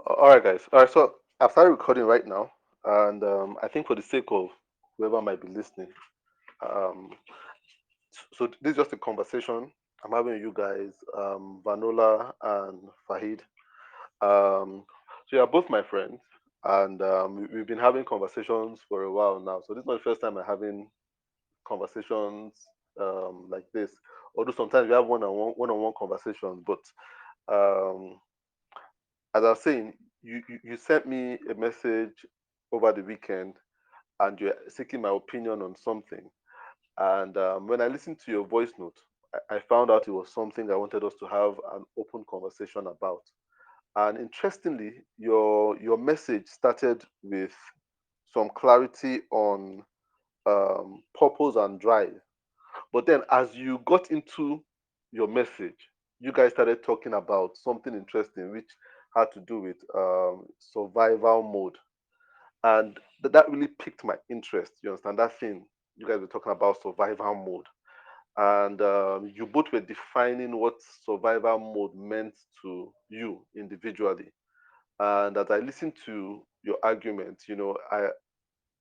All right, guys. All right, so I've started recording right now, and I think for the sake of whoever might be listening, um, so this is just a conversation I'm having with you guys, Vanola and Fahid. So you're both my friends, and we've been having conversations for a while now. So this is not the first time I'm having conversations like this. Although sometimes we have one-on-one conversations, but um, as I was saying, you sent me a message over the weekend and you're seeking my opinion on something. And when I listened to your voice note, I found out it was something I wanted us to have an open conversation about. And interestingly, your message started with some clarity on purpose and drive. But then as you got into your message, you guys started talking about something interesting, which had to do with survival mode. And that really piqued my interest. You understand that thing? You guys were talking about survival mode. And you both were defining what survival mode meant to you individually. And as I listened to your argument,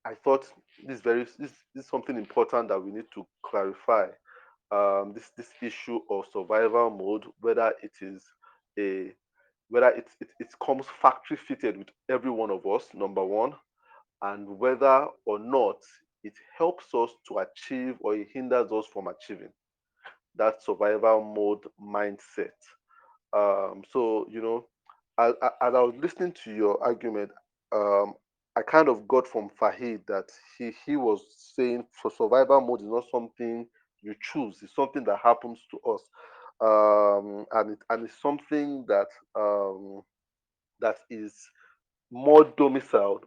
I thought this is something important that we need to clarify. This issue of survival mode, whether it is a whether it comes factory fitted with every one of us, number one, and whether or not it helps us to achieve or it hinders us from achieving that survival mode mindset. So, as I was listening to your argument, um, I kind of got from Fahid that he was saying for survival mode is not something you choose; it's something that happens to us, and it's something um, that is more domiciled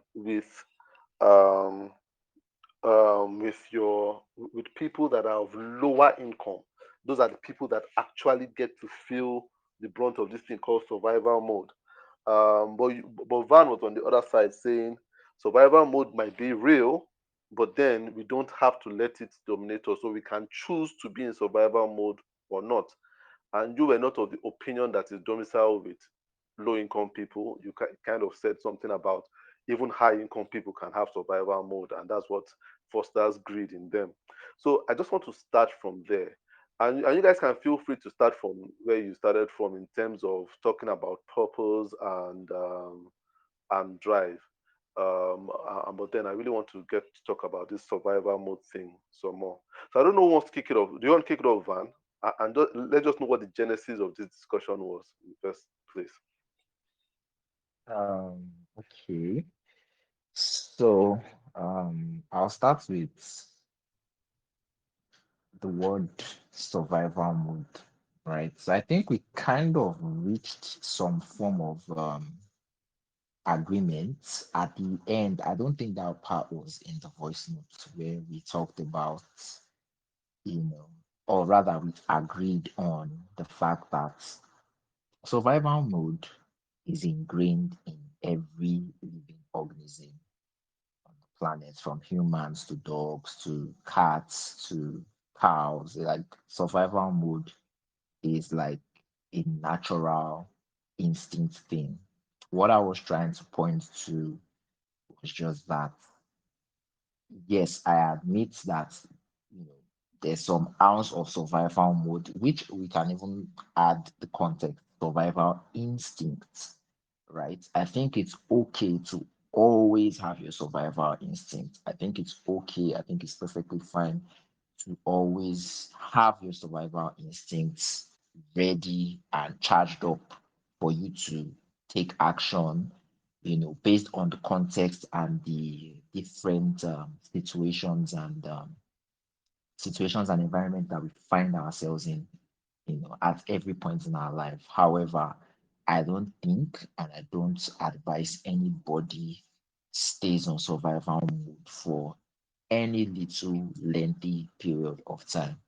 um, with people that are of lower income. Those are the people that actually get to feel the brunt of this thing called survival mode. But Van was on the other side saying survival mode might be real, but then we don't have to let it dominate us. So we can choose to be in survival mode or not. And you were not of the opinion that is domiciled with low income people. You kind of said something about even high income people can have survival mode, and that's what fosters greed in them. So I just want to start from there. And you guys can feel free to start from where you started from in terms of talking about purpose and drive. But then I really want to get to talk about this survival mode thing some more. So I don't know who wants to kick it off. Do you want to kick it off, Van? And let's just know what the genesis of this discussion was in the first place. Okay. So, I'll start with the word survival mode, right? So I think we kind of reached some form of agreement at the end. I don't think that part was in the voice note where we talked about, you know, or rather we agreed on the fact that survival mode is ingrained in every living organism on the planet, from humans to dogs to cats to cows. Like survival mode is like a natural instinct thing. What I was trying to point to was just that, yes, I admit that, you know, there's some ounce of survival mode, which we can even add the context survival instincts, right? I think it's okay to always have your survival instinct. I think it's okay. I think it's perfectly fine to always have your survival instincts ready and charged up for you to take action, based on the context and the different situations and environment that we find ourselves in, at every point in our life. However, I don't think and I don't advise anybody stays on survival mode for any little lengthy period of time.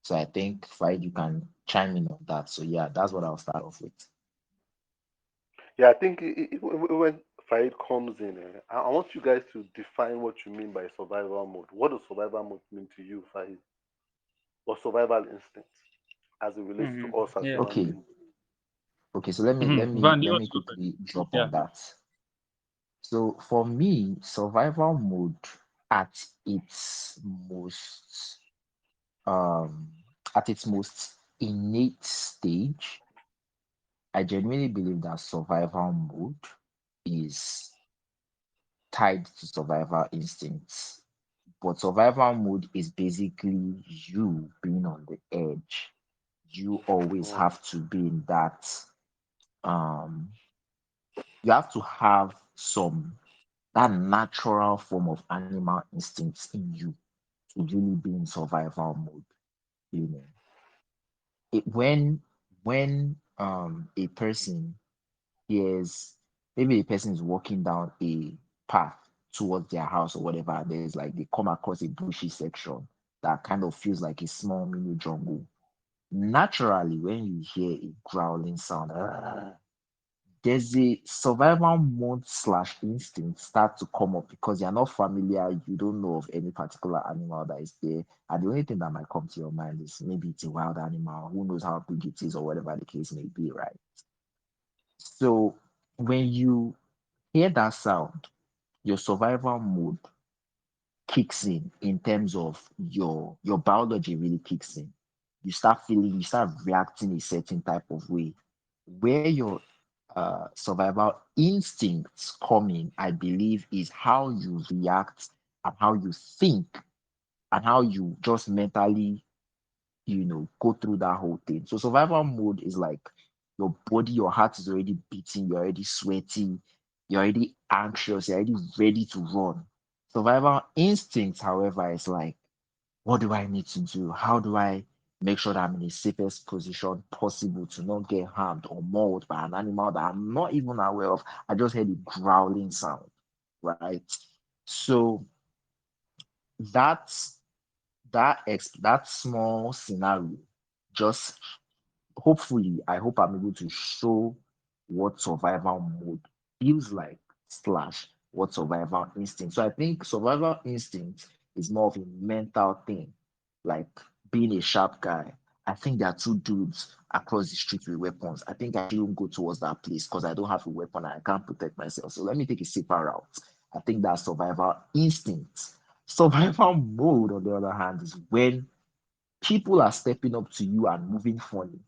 So I think, Faid, you can chime in on that. So yeah, that's what I'll start off with. Yeah, I think when Farid comes in, I want you guys to define what you mean by survival mode. What does survival mode mean to you, Farid? Or survival instinct as it relates to Hmm. us as Yeah. human Okay, beings? Okay, so let me let me Van, do you let want me to go first? quickly drop Yeah. on that. So for me, survival mode at its most um at its most innate stage, I genuinely believe that survival mode is tied to survival instincts. But survival mode is basically you being on the edge. You always Mm, have to be in that um you have to have some that natural form of animal instincts in you to really be in survival mode. You know, when a person hears, maybe a person is walking down a path towards their house or whatever, there's like they come across a bushy section that kind of feels like a small mini jungle. Naturally, when you hear a growling sound, there's a survival mode slash instinct start to come up because you're not familiar, you don't know of any particular animal that is there. And the only thing that might come to your mind is maybe it's a wild animal, who knows how big it is, or whatever the case may be, right? So when you hear that sound, your survival mode kicks in terms of your biology really kicks in. You start feeling, you start reacting a certain type of way. Where your survival instincts come in, I believe, is how you react and how you think and how you just mentally, go through that whole thing. So survival mode is like your body, your heart is already beating, you're already sweating, you're already anxious, you're already ready to run. Survival instincts, however, is like, what do I need to do? How do I make sure that I'm in the safest position possible to not get harmed or mauled by an animal that I'm not even aware of? I just heard a growling sound, right? So that's that small scenario just hopefully, I hope I'm able to show what survival mode feels like, slash, what survival instinct. So I think survival instinct is more of a mental thing, like being a sharp guy. I think there are two dudes across the street with weapons. I think I shouldn't go towards that place because I don't have a weapon and I can't protect myself. So let me take a safer route. I think that's survival instinct. Survival mode, on the other hand, is when people are stepping up to you and moving funny,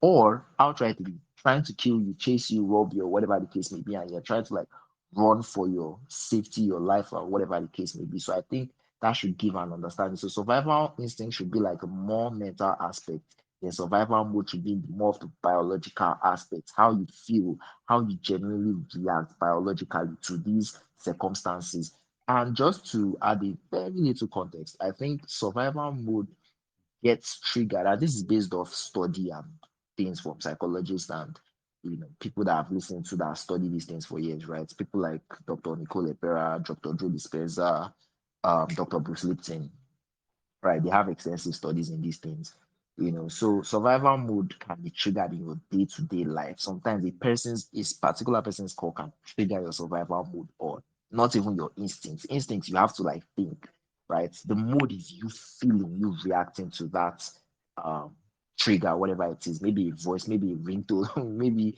or outrightly trying to kill you, chase you, rob you, or whatever the case may be, and you're trying to like run for your safety, your life, or whatever the case may be. So I think that should give an understanding. So survival instinct should be like a more mental aspect. Then survival mode should be more of the biological aspect, how you feel, how you generally react biologically to these circumstances. And just to add a very little context, I think survival mode gets triggered. And this is based off study and things from psychologists and people that have listened to that study these things for years, right? People like Dr. Nicole Lepera, Dr. Joe Dispenza, Dr. Bruce Lipton, right? They have extensive studies in these things. So survival mode can be triggered in your day-to-day life. Sometimes a particular person's call can trigger your survival mode, or not even your instincts. Instincts, you have to like think, right? The mode is you feeling, you reacting to that um trigger, whatever it is. Maybe a voice, maybe a ringtone, maybe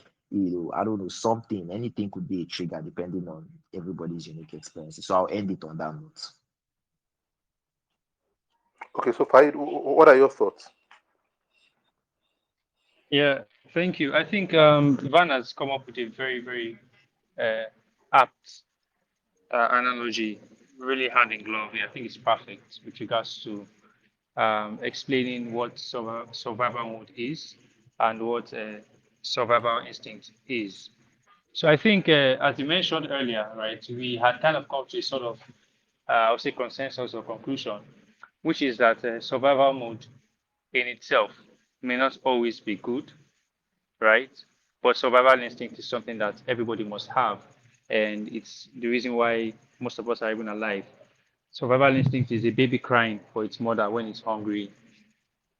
I don't know, something. Anything could be a trigger depending on everybody's unique experiences. So I'll end it on that note. okay, so Faid, what are your thoughts? Yeah, thank you. I think Van has come up with a very, very uh, apt analogy, really hand in glove. I think it's perfect with regards to explaining what survival mode is and what survival instinct is. So I think, as you mentioned earlier, right, we had kind of come to a sort of, I would say, consensus or conclusion, which is that survival mode in itself may not always be good, right? But survival instinct is something that everybody must have, and it's the reason why most of us are even alive. Survival instinct is a baby crying for its mother when it's hungry,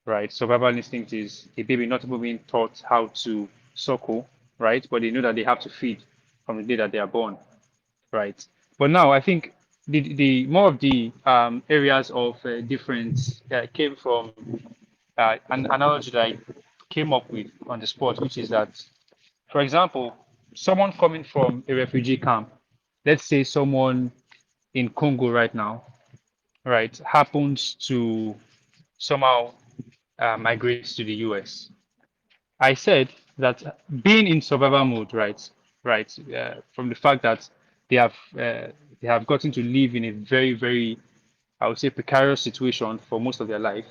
right? Survival instinct is a baby not even being taught how to suckle, right? But they know that they have to feed from the day that they are born, right? But now I think the more of the areas of difference came from an analogy that I came up with on the spot, which is that For example, someone coming from a refugee camp, let's say someone in Congo right now, right, happens to somehow migrate to the US. I said that being in survival mode, from the fact that they have they have gotten to live in a very, very, I would say, precarious situation for most of their life.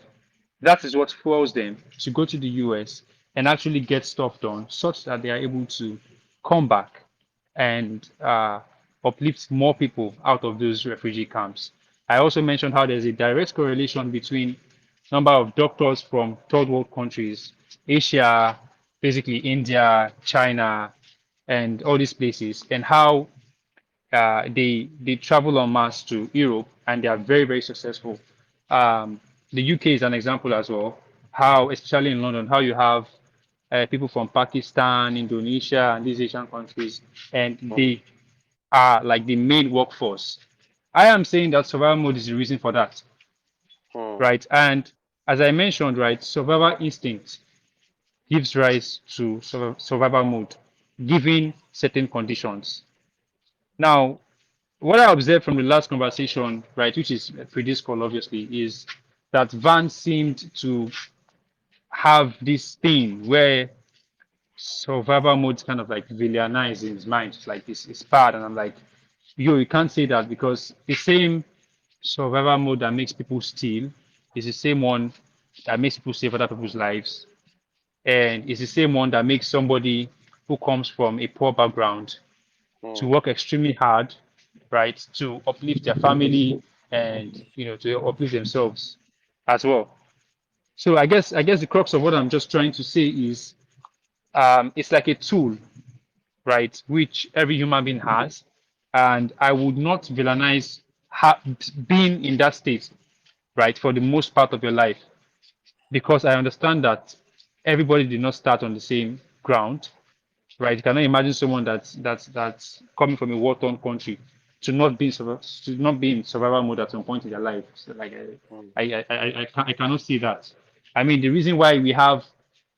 That is what fuels them to go to the US and actually get stuff done, such that they are able to come back and uplift more people out of those refugee camps. I also mentioned how there's a direct correlation between number of doctors from third world countries, Asia, basically India, China, and all these places, and how they travel en masse to Europe and they are very, very successful. The UK is an example as well. How, especially in London, how you have people from Pakistan, Indonesia, and these Asian countries, and Mm, they are like the main workforce. I am saying that survival mode is the reason for that, mm, right? And as I mentioned, right, survival instinct gives rise to survival mode, given certain conditions. Now, what I observed from the last conversation, right, which is a pre-this call, obviously, is that Van seemed to have this thing where survival mode kind of like villainize in his mind. It's like it's bad. And I'm like, yo, you can't say that because the same survival mode that makes people steal is the same one that makes people save other people's lives. And it's the same one that makes somebody who comes from a poor background to mm. work extremely hard, right, to uplift their family and to uplift themselves as well. So I guess the crux of what I'm just trying to say is it's like a tool, right, which every human being has, and I would not villainize being in that state, right, for the most part of your life because I understand that everybody did not start on the same ground, right? You cannot imagine someone that's coming from a war-torn country to not be in survival mode at some point in their life. So like Mm, I cannot see that. I mean, the reason why we have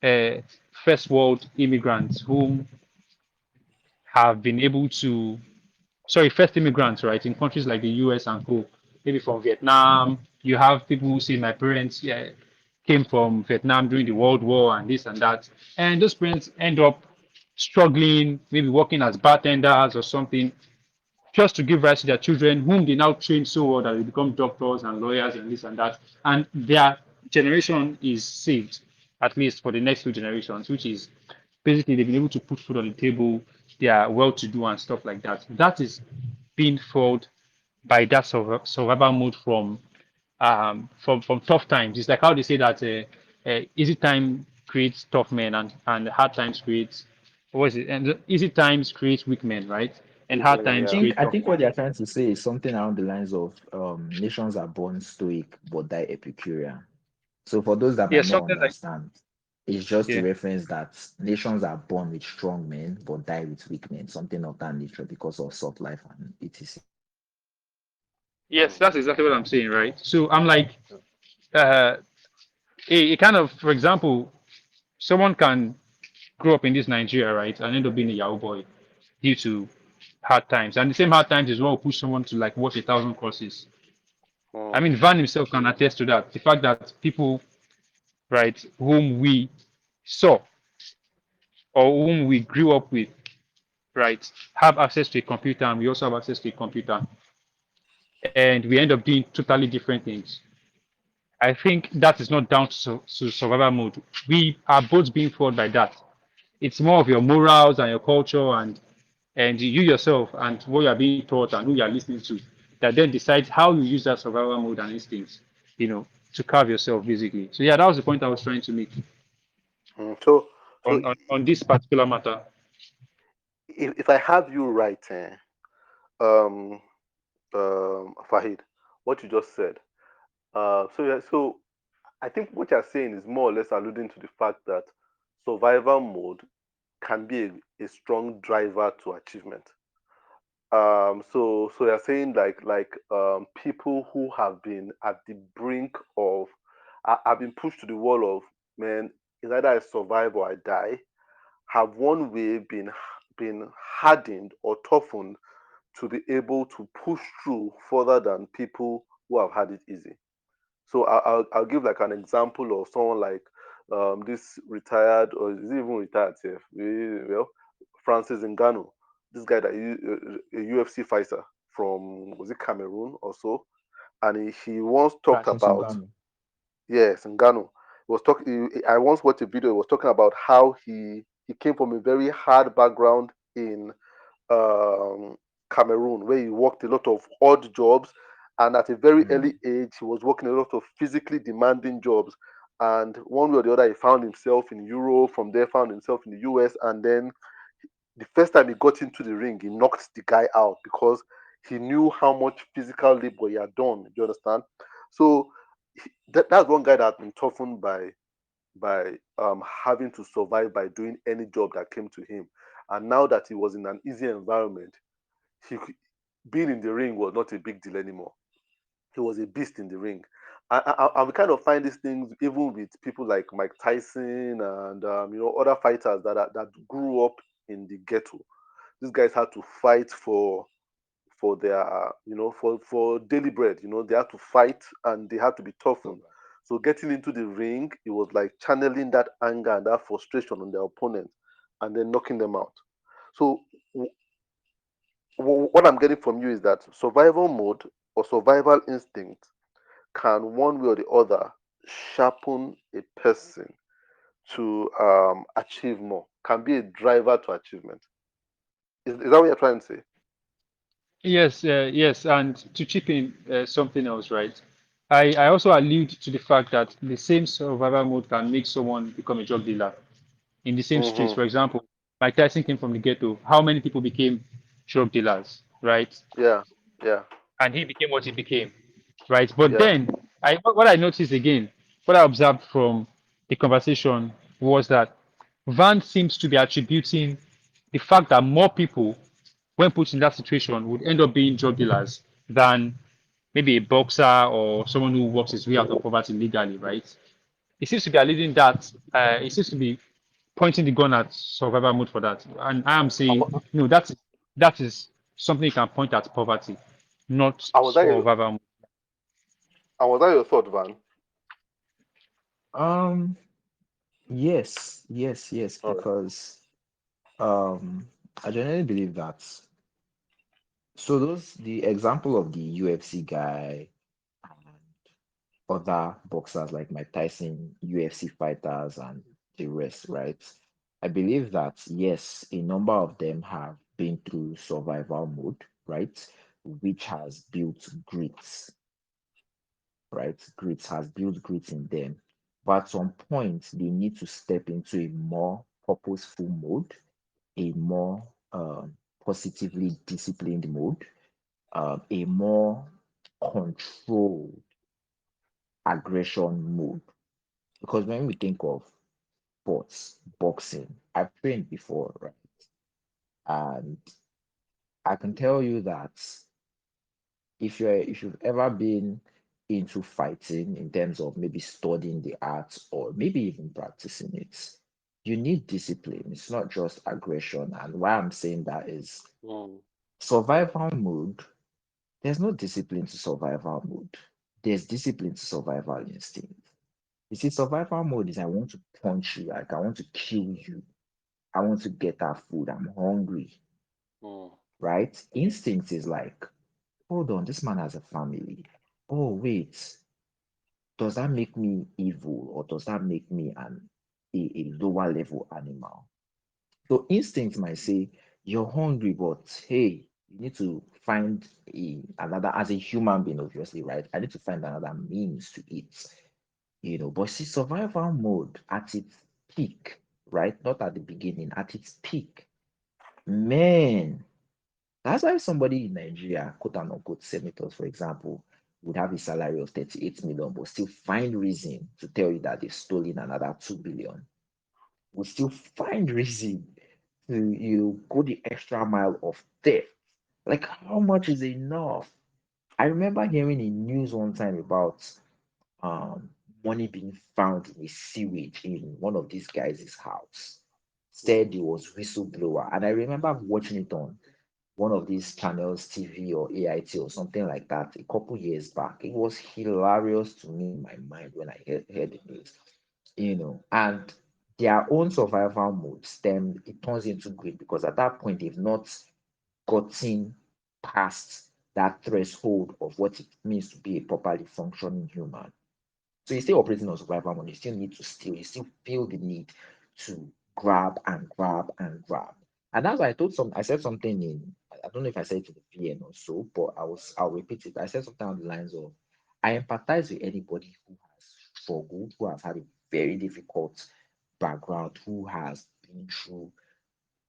uh, first world immigrants whom have been able to sorry, first immigrants, right, in countries like the US and co, maybe from Vietnam. You have people who say my parents came from Vietnam during the World War and this and that. And those parents end up struggling, maybe working as bartenders or something, just to give rise to their children, whom they now train so well that they become doctors and lawyers and this and that. And their generation is saved, at least for the next few generations, which is basically they've been able to put food on the table, they are well to do and stuff like that. That is being fueled by that survival mode from tough times. It's like how they say that easy time creates tough men and hard times creates what is it? And the easy times create weak men, right? And big hard man, I times yeah. think create I tough think men. what they're trying to say is something along the lines of nations are born stoic but die Epicurean. So for those that Yeah, might not something like understand, it's just to yeah. reference that nations are born with strong men but die with weak men, something of that nature because of soft life and etc. Yes, that's exactly what I'm saying, right? So I'm like, uh, it kind of, for example, someone can grow up in this Nigeria, right, and end up being a Yahoo boy due to hard times. And the same hard times is what will push someone to like watch 1,000 courses. I Mm, mean, Van himself can attest to that. The fact that people, right, whom we saw or whom we grew up with, right, have access to a computer and we also have access to a computer. And we end up doing totally different things. I think that is not down to survival mode. We are both being fueled by that. It's more of your morals and your culture and you yourself and what you are being taught and who you are listening to that then decides how you use that survival mode and instincts, to carve yourself basically. So yeah, that was the point I was trying to make mm. So on this particular matter. if I have you right, um, Fahid, what you just said. So yeah, so I think what you're saying is more or less alluding to the fact that survival mode can be a strong driver to achievement. So you're saying like people who have been at the brink of have been pushed to the wall of man, it's either I survive or I die. have one way been hardened or toughened to be able to push through further than people who have had it easy. So I'll give like an example of someone like this retired, or is he even retired? Sef? Well, Francis Ngannou, this guy that a UFC fighter from, was it Cameroon or so, and he once talked Francis about, Ngannou. yes, Ngannou was talking. I once watched a video. He was talking about how he came from a very hard background in um, Cameroon, where he worked a lot of odd jobs, and at a very Mm, early age, he was working a lot of physically demanding jobs. And one way or the other, he found himself in Europe. From there, found himself in the US, and then the first time he got into the ring, he knocked the guy out because he knew how much physical labor he had done. Do you understand? So that's one guy that had been toughened by having to survive by doing any job that came to him. And now that he was in an easy environment, he being in the ring was not a big deal anymore. He was a beast in the ring. And we kind of find these things even with people like Mike Tyson and other fighters that grew up in the ghetto. These guys had to fight for their for daily bread. They had to fight and they had to be toughened. so So getting into the ring, it was like channeling that anger and that frustration on their opponent and then knocking them out. So what I'm getting from you is that survival mode or survival instinct can one way or the other sharpen a person to achieve more, can be a driver to achievement. Is that what you're trying to say? Yes, yes, and to chip in something else, right? I also allude to the fact that the same survival mode can make someone become a drug dealer in the same streets. Mm-hmm. For example, Mike Tyson came from the ghetto. How many people became drug dealers, right? Yeah, yeah, And he became what he became, right? But yeah. then, what I noticed again, what I observed from the conversation was that Van seems to be attributing the fact that more people, when put in that situation, would end up being drug dealers than maybe a boxer or someone who works his way out of poverty legally, right? It seems to be alluding that it seems to be pointing the gun at survival mode for that. And I am And saying, no, that is something you can point at poverty, not was that your, survival mode. thought, Van? um yes, All right. because I generally believe that. So those the example of the UFC guy and other boxers like Mike Tyson, UFC fighters, and the rest, right? I believe that yes, a number of them have been through survival mode, right? Which has built grit, right? Grit has built grit in them. But at some point, they need to step into a more purposeful mode, a more positively disciplined mode, a more controlled aggression mode. Because when we think of sports, boxing, I've trained before, right? And I can tell you that if you've ever been into fighting in terms of maybe studying the art or maybe even practicing it, you need discipline. It's not just aggression. And why I'm saying that is Mm, survival mode, there's no discipline to survival mode. There's discipline to survival instinct. You see, survival mode is I want to punch you, like I want to kill you. I want to get that food. I'm hungry, mm, right? Instinct is like, hold on, this man has a family. Oh, wait, does that make me evil or does that make me a lower level animal? So instinct might say, you're hungry, but hey, you need to find another, as a human being, obviously, right? I need to find another means to eat, but see, survival mode at its peak, right? Not at the beginning, at its peak. Man, that's why somebody in Nigeria, quote unquote senators, for example, would have a salary of 38 million, but still find reason to tell you that they've stolen another 2 billion. Would still find reason to go the extra mile of theft. Like how much is enough? I remember hearing in news one time about um money being found in a sewage in one of these guys' house. said he was whistleblower. And I remember watching it on one of these channels, TV or AIT or something like that, a couple years back. It was hilarious to me in my mind when I heard the news, and their own survival mode stem it turns into greed because at that point they've not gotten past that threshold of what it means to be a properly functioning human. So you still operating on survival mode, you still need to steal, you still feel the need to grab and grab and grab. And that's why I said something in, I don't know if I said it to the VN or so, but I'll repeat it. I said something on the lines of, I empathize with anybody who has struggled, who has had a very difficult background, who has been through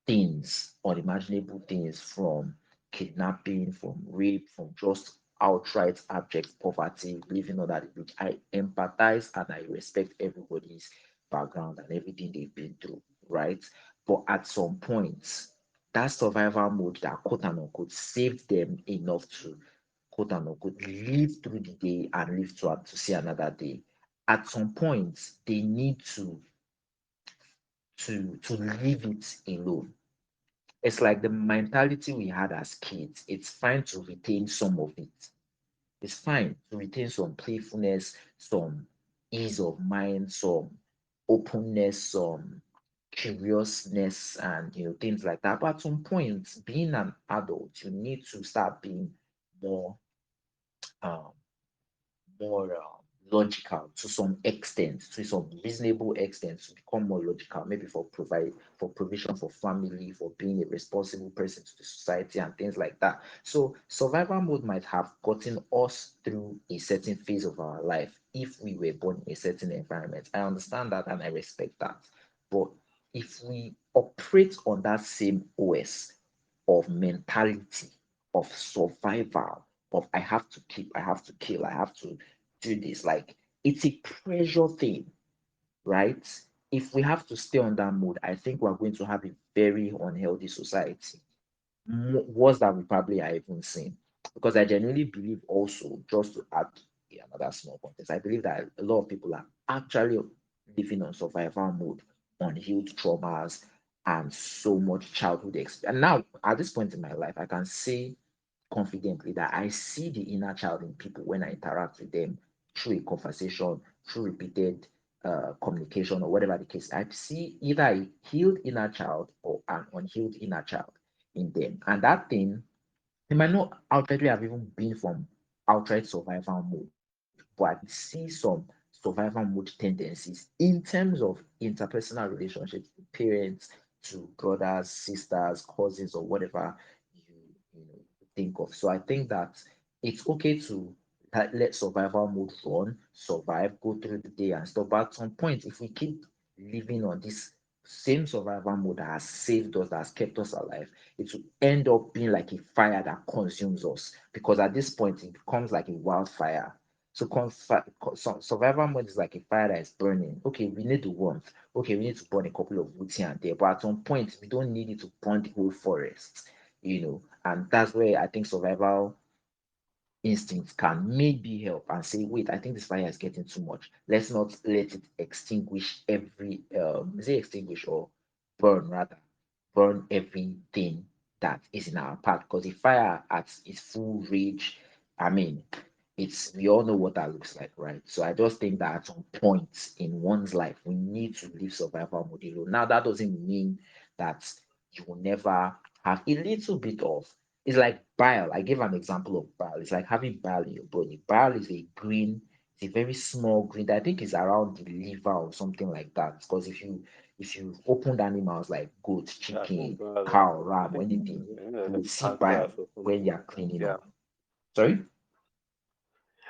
things, unimaginable things, from kidnapping, from rape, from just outright abject poverty, living under the bridge. I empathize and I respect everybody's background and everything they've been through, right? But at some point, that survival mode that quote unquote saved them enough to quote unquote live through the day and live to see another day. At some point, they need to leave it alone. It's like the mentality we had as kids. It's fine to retain some of it. It's fine to retain some playfulness, some ease of mind, some openness, some curiousness, and things like that. But at some point, being an adult, you need to start being more um, more logical to some extent, to some reasonable extent, to become more logical, maybe for provision for family, for being a responsible person to the society and things like that. So survival mode might have gotten us through a certain phase of our life if we were born in a certain environment. I understand that and I respect that. But if we operate on that same OS of mentality, of survival, of I have to keep, I have to kill, I have to do this. Like it's a pressure thing, right? If we have to stay on that mode, I think we're going to have a very unhealthy society. Worse than we probably are even seen. Because I genuinely believe also, just to add another small context, I believe that a lot of people are actually living on survival mode, unhealed traumas, and so much childhood experience. And now, at this point in my life, I can say confidently that I see the inner child in people when I interact with them through a conversation, through repeated communication, or whatever the case. I see either a healed inner child or an unhealed inner child in them. And that thing, it might not outrightly have even been from outright survival mode, but I can see some survival mode tendencies in terms of interpersonal relationships to parents, to brothers, sisters, cousins, or whatever you, you know think of. So I think that it's okay to let survival mode run, survive, go through the day and stuff. But at some point, if we keep living on this same survival mode that has saved us, that has kept us alive, it will end up being like a fire that consumes us because at this point it becomes like a wildfire. So survival mode is like a fire that is burning. Okay, we need the warmth. Okay, we need to burn a couple of woods here and there, but at some point we don't need it to burn the whole forest, and that's where I think survival instincts can maybe help and say, wait, I think this fire is getting too much. Let's not let it extinguish say extinguish or burn rather, burn everything that is in our path. Because a fire at its full rage, I mean, it's we all know what that looks like, right? So I just think that at some point in one's life, we need to leave survival mode alone. Now that doesn't mean that you will never have a little bit of it's like bile. I gave an example of bile. It's like having bile in your body. Bile is it's a very small green that I think is around the liver or something like that. Because if you opened animals like goat, Yeah, I think chicken, bile is, cow, I ram, or think, anything, yeah, you like would the see bile pancreas or when something. you're cleaning Yeah, up. Sorry?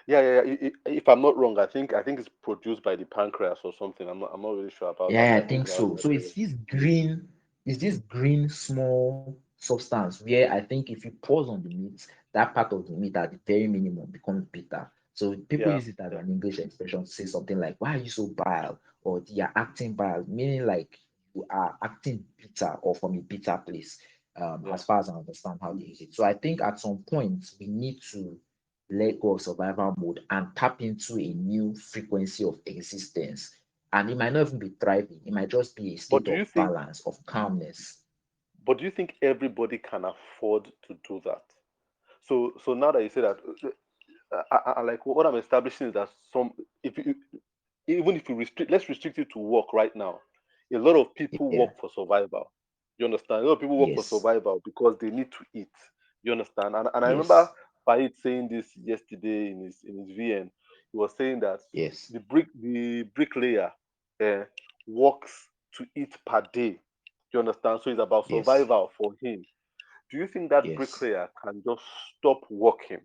yeah, yeah, yeah. If I'm not wrong, I think it's produced by the pancreas or something. I'm not really sure about that, Yeah, but I I think think that's so. So it's this green small substance where I think if you pause on the meat, that part of the meat at the very minimum becomes bitter. So people yeah, use it as yeah, an English expression to say something like, "Why are you so bile?" or "You are acting bile," meaning like you are acting bitter or from a bitter place. yeah. As far as I understand how they use it. So I think at some point we need to let go of survival mode and tap into a new frequency of existence And it might not even be thriving, it might just be a But state do you of think balance, of calmness. everybody can afford to do that? So now that you say that, like what I'm establishing is that some, if you, even if you restrict, let's restrict it to work right now. A lot of people Yeah. work for survival. You understand? A lot of people work for Yes. survival because they need to eat. You understand? And I remember Yes. Faheed saying this yesterday in his VN. He was saying that Yes. the bricklayer uh, works to eat per day. You understand? So it's about Yes. survival for him. Do you think that Yes. bricklayer can just stop working?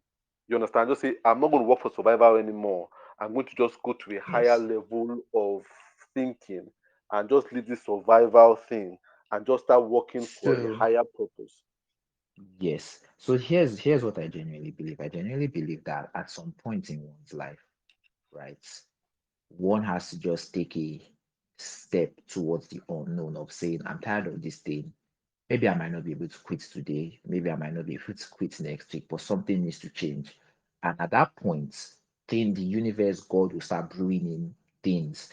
You understand? Just say, I'm not going to work for survival anymore. I'm going to just go to a higher Yes. level of thinking and just leave this survival thing and just start working for a So higher purpose. yes. So here's what I genuinely believe. I genuinely believe that at some point in one's life, right, one has to just take a step towards the unknown of saying, I'm tired of this thing. Maybe I might not be able to quit today. Maybe I might not be able to quit next week, but something needs to change. And at that point, then the universe, God will start brewing in things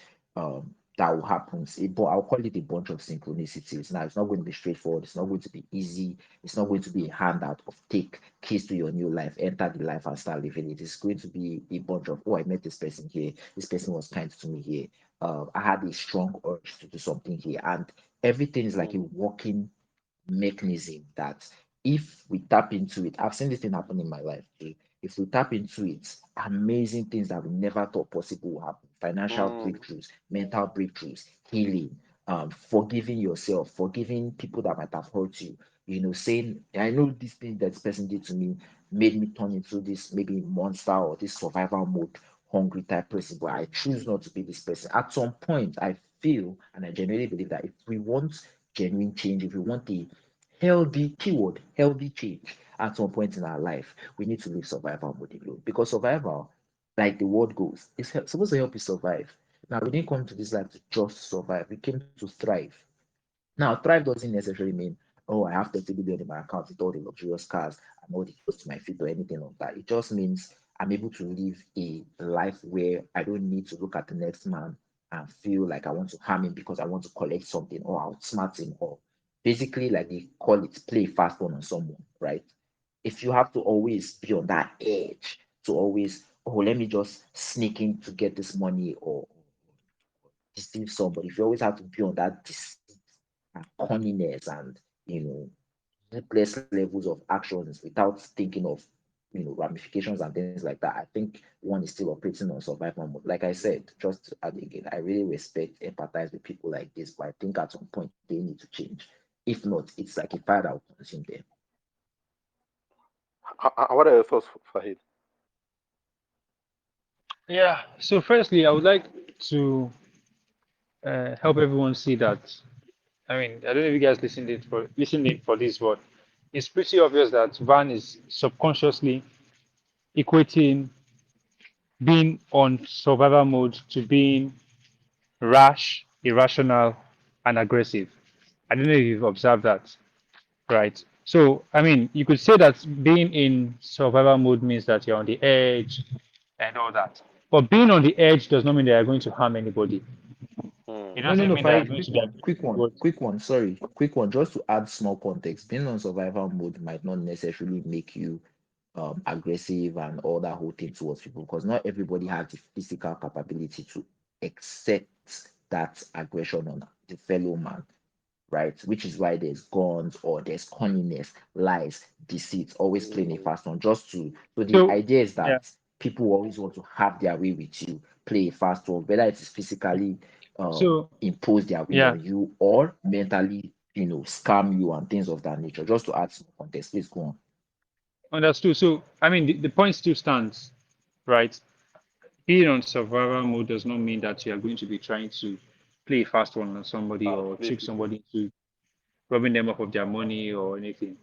that will happen. But I'll call it a bunch of synchronicities. Now, it's not going to be straightforward. It's not going to be easy. It's not going to be a handout of take keys to your new life, enter the life and start living it. It's going to be a bunch of, oh, I met this person here. This person was kind to me here. I had a strong urge to do something here. And everything is like a Mm, walking mechanism that if we tap into it, I've seen this thing happen in my life too. If we tap into it, amazing things that we never thought possible will happen. Financial mm, breakthroughs, mental breakthroughs, healing, forgiving yourself, forgiving people that might have hurt you. You know, saying, I know this thing that this person did to me made me turn into this maybe monster or this survival mode, hungry type person, but I choose not to be this person. At some point, I feel and I genuinely believe that if we want genuine change, if we want a healthy keyword, healthy change at some point in our life, we need to leave survival mode alone. Because survival, like the word goes, is supposed to help you survive. Now, we didn't come to this life to just survive, we came to thrive. Now, thrive doesn't necessarily mean, oh, I have 30 billion in my account with all the luxurious cars and all the clothes to my feet or anything like that. It just means I'm able to live a life where I don't need to look at the next man and feel like I want to harm him because I want to collect something or outsmart him or basically like they call it play fast one on someone, right? If you have to always be on that edge to always, oh, let me just sneak in to get this money or deceive somebody, if you always have to be on that deceit and cunningness and you know ruthless levels of actions without thinking of ramifications and things like that, I think one is still operating on survival mode. Like I said, just to add again, I really respect, empathize with people like this, but I think at some point they need to change. If not, it's like a fire that will consume them. What are your thoughts, Fahid? Yeah. So firstly, I would like to help everyone see that. I mean, I don't know if you guys listened in for this, but it's pretty obvious that Van is subconsciously equating being on survival mode to being rash, irrational, and aggressive. I don't know if you've observed that, right? So, I mean, you could say that being in survival mode means that you're on the edge and all that. But being on the edge does not mean that you're going to harm anybody. It No, no, doesn't no, mean that you're Farid, going to be quick one, sorry, quick one, just to add small context. Being on survival mode might not necessarily make you aggressive and all that whole thing towards people because not everybody has the physical capability to accept that aggression on the fellow man, right? Which is why there's guns or there's cunningness, lies, deceit, always playing a Mm, fast one. Just to so the so. idea is Yeah. that people always want to have their way with you, play a fast one, whether it is physically So impose their will yeah, on you or mentally, scam you and things of that nature. Just to add some context, please go on. understood. So I mean, the point still stands, right? Being on survival mode does not mean that you are going to be trying to play a fast one on somebody or outplay trick people. somebody into robbing them off of their money or anything.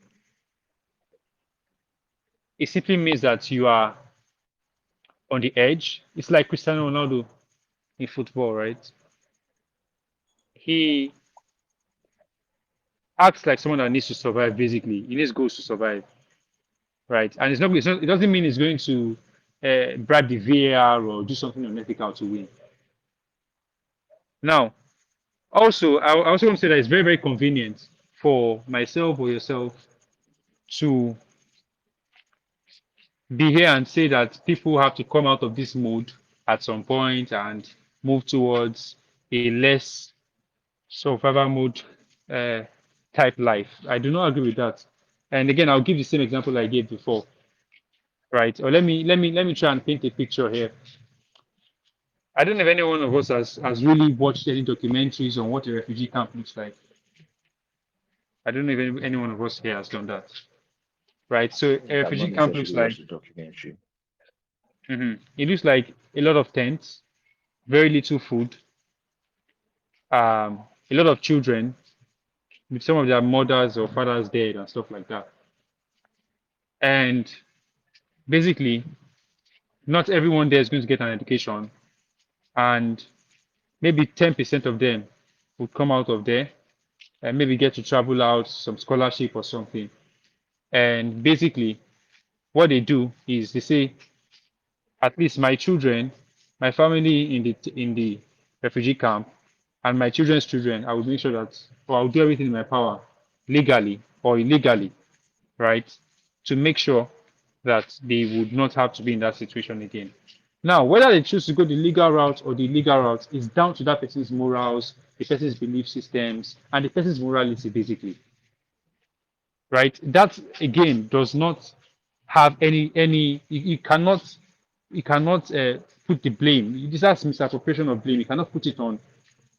It simply means that you are on the edge. It's like Cristiano Ronaldo in football, right? He acts like someone that needs to survive. Basically, he needs goals to survive, right? And it's not. It doesn't mean he's going to bribe the VAR or do something unethical to win. Now, also, I also want to say that it's very, very convenient for myself or yourself to be here and say that people have to come out of this mode at some point and move towards a less survival mode uh, type life. I do not agree with that. And again, I'll give the same example I gave before, right? Or let me try and paint a picture here. I don't know if any one of us has really watched any documentaries on what a refugee camp looks like. I don't know if any one of us here has done that, right? So a I've refugee not camp necessarily looks like watched the documentary. it looks like a lot of tents, very little food, a lot of children with some of their mothers or fathers dead and stuff like that. And basically, not everyone there is going to get an education, and maybe 10% of them would come out of there and maybe get to travel out, some scholarship or something. And basically, what they do is they say, at least my children, my family in the refugee camp, and my children's children, I will make sure that, or I'll do everything in my power, legally or illegally, right, to make sure that they would not have to be in that situation again. Now, whether they choose to go the legal route or the illegal route is down to that person's morals, the person's belief systems, and the person's morality, basically, right? That again does not have any. You cannot put the blame. This is misappropriation of blame. You cannot put it on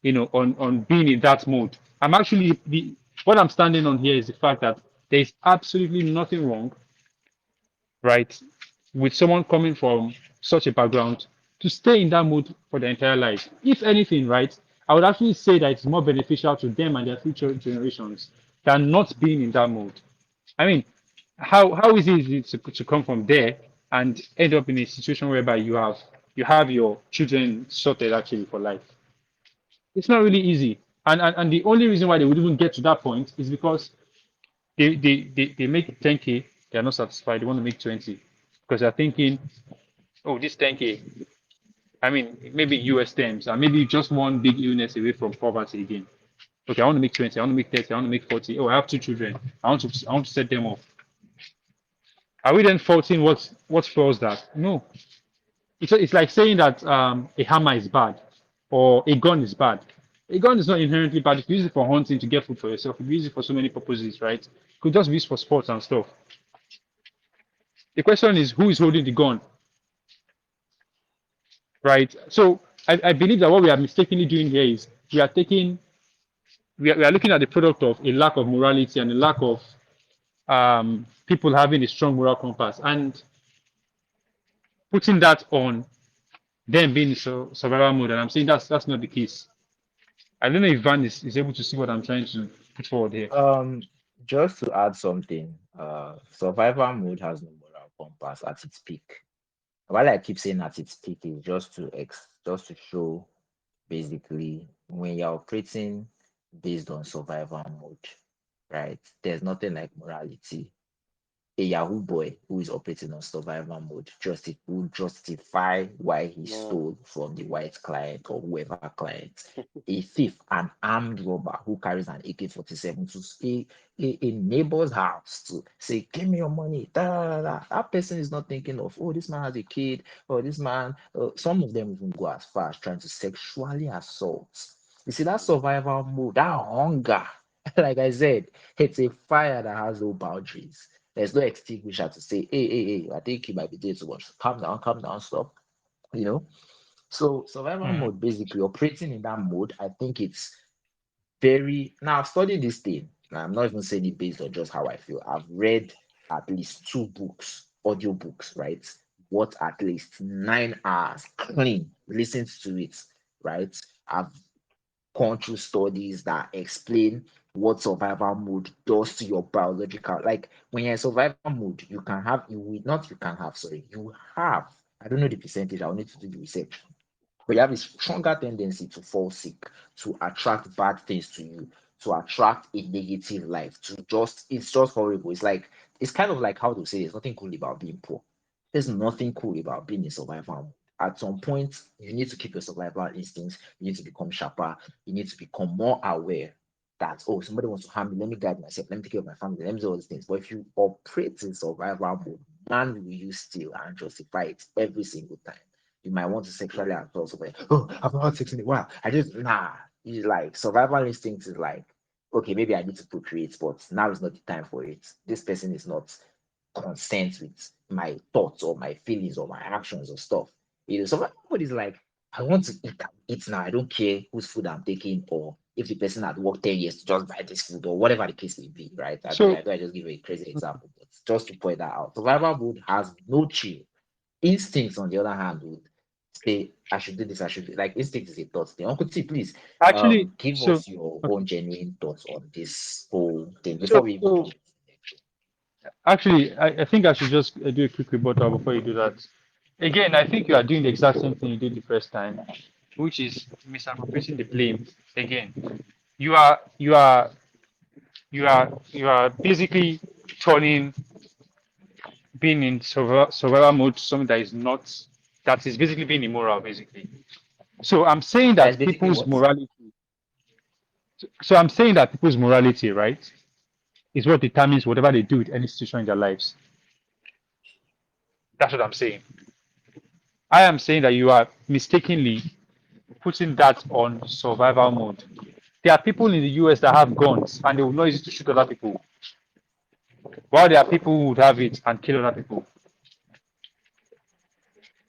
on being in that mode. I'm actually what I'm standing on here is the fact that there is absolutely nothing wrong, right, with someone coming from such a background to stay in that mood for their entire life. If anything, right, I would actually say that it's more beneficial to them and their future generations than not being in that mood. I mean, how easy is it to come from there and end up in a situation whereby you have your children sorted actually for life? It's not really easy. And the only reason why they would even get to that point is because they make 10K, they're not satisfied, they want to make 20. Because they're thinking, oh, this 10K, I mean, maybe US terms, and maybe just one big illness away from poverty again. Okay, I want to make 20, I want to make 30, I want to make 40. Oh, I have two children. I want to set them off. Are we then faulting what fuels that? No. It's like saying that a hammer is bad or a gun is bad. A gun is not inherently bad. If you use it for hunting to get food for yourself, if you use it for so many purposes, right? You could just be used for sports and stuff. The question is who is holding the gun, right? So I believe that what we are mistakenly doing here is we are looking at the product of a lack of morality and a lack of people having a strong moral compass and putting that on them being in survival mode. And I'm saying that's not the case. I don't know if Van is able to see what I'm trying to put forward here. Um, just to add something, survival mode has no moral compass at its peak. While I keep saying at its peak is just to show basically when you're operating based on survival mode, right? There's nothing like morality. A Yahoo boy who is operating on survival mode will justify why he Mm, stole from the white client or whoever client. A thief, an armed robber who carries an AK-47 to a neighbor's house to say, "Give me your money." Da, da, da, da. That person is not thinking of, oh, this man has a kid, or this man. Some of them even go as far as trying to sexually assault. You see, that mm, survival mode, that hunger, like I said, it's a fire that has no boundaries. There's no extinguisher to say, hey, I think you might be doing too much. Calm down, stop. You know? So survival Mm. mode, basically operating in that mode, I think it's very now I've studied this thing. Now I'm not even saying it based on just how I feel. I've read at least two books, audio books, right? What at least 9 hours clean, listen to it, right? I've gone through studies that explain what survival mode does to your biological. Like when you're in survival mode, you can have you will not you can have sorry you have I don't know the percentage. I'll need to do the research, but you have a stronger tendency to fall sick, to attract bad things to you, to attract a negative life. To just it's just horrible. It's kind of like how to say there's nothing cool about being poor. There's nothing cool about being in survival mode. at some point you need to keep your survival instincts, you need to become sharper, you need to become more aware that, oh, somebody wants to harm me, let me guide myself, let me take care of my family, let me do all these things. But if you operate in survival mode, man, will you steal and justify it every single time? You might want to sexually Mm. assault somebody. Oh, I've not had sex in a while. I just nah. It's like survival instinct is like, okay, maybe I need to procreate, but now is not the time for it. This person is not consent with my thoughts or my feelings or my actions or stuff. Somebody's like, I want to eat now. I don't care whose food I'm taking or if the person had worked 10 years to just buy this food or whatever the case may be, right? I mean, So I know I just give a crazy example, but just to point that out. Survival mode has no chill. Instincts, on the other hand, would say, I should do this, I should do like instinct is a thought thing. Uncle T, please actually, give so us your okay, own genuine thoughts on this whole thing before so we even so go. actually, I think I should just do a quick rebuttal before you do that. Again, I think you are doing the exact same thing you did the first time, which is misappropriating the blame. Again, you are you are you are basically turning being in survival mode to something that is not, that is basically being immoral, basically. So I'm saying That is that basically people's what? morality. So I'm saying that people's morality, right, is what determines whatever they do with any situation in their lives. That's what I'm saying. I am saying that you are mistakenly putting that on survival mode. There are people in the US that have guns and they will not use it to shoot other people, while there are people who would have it and kill other people.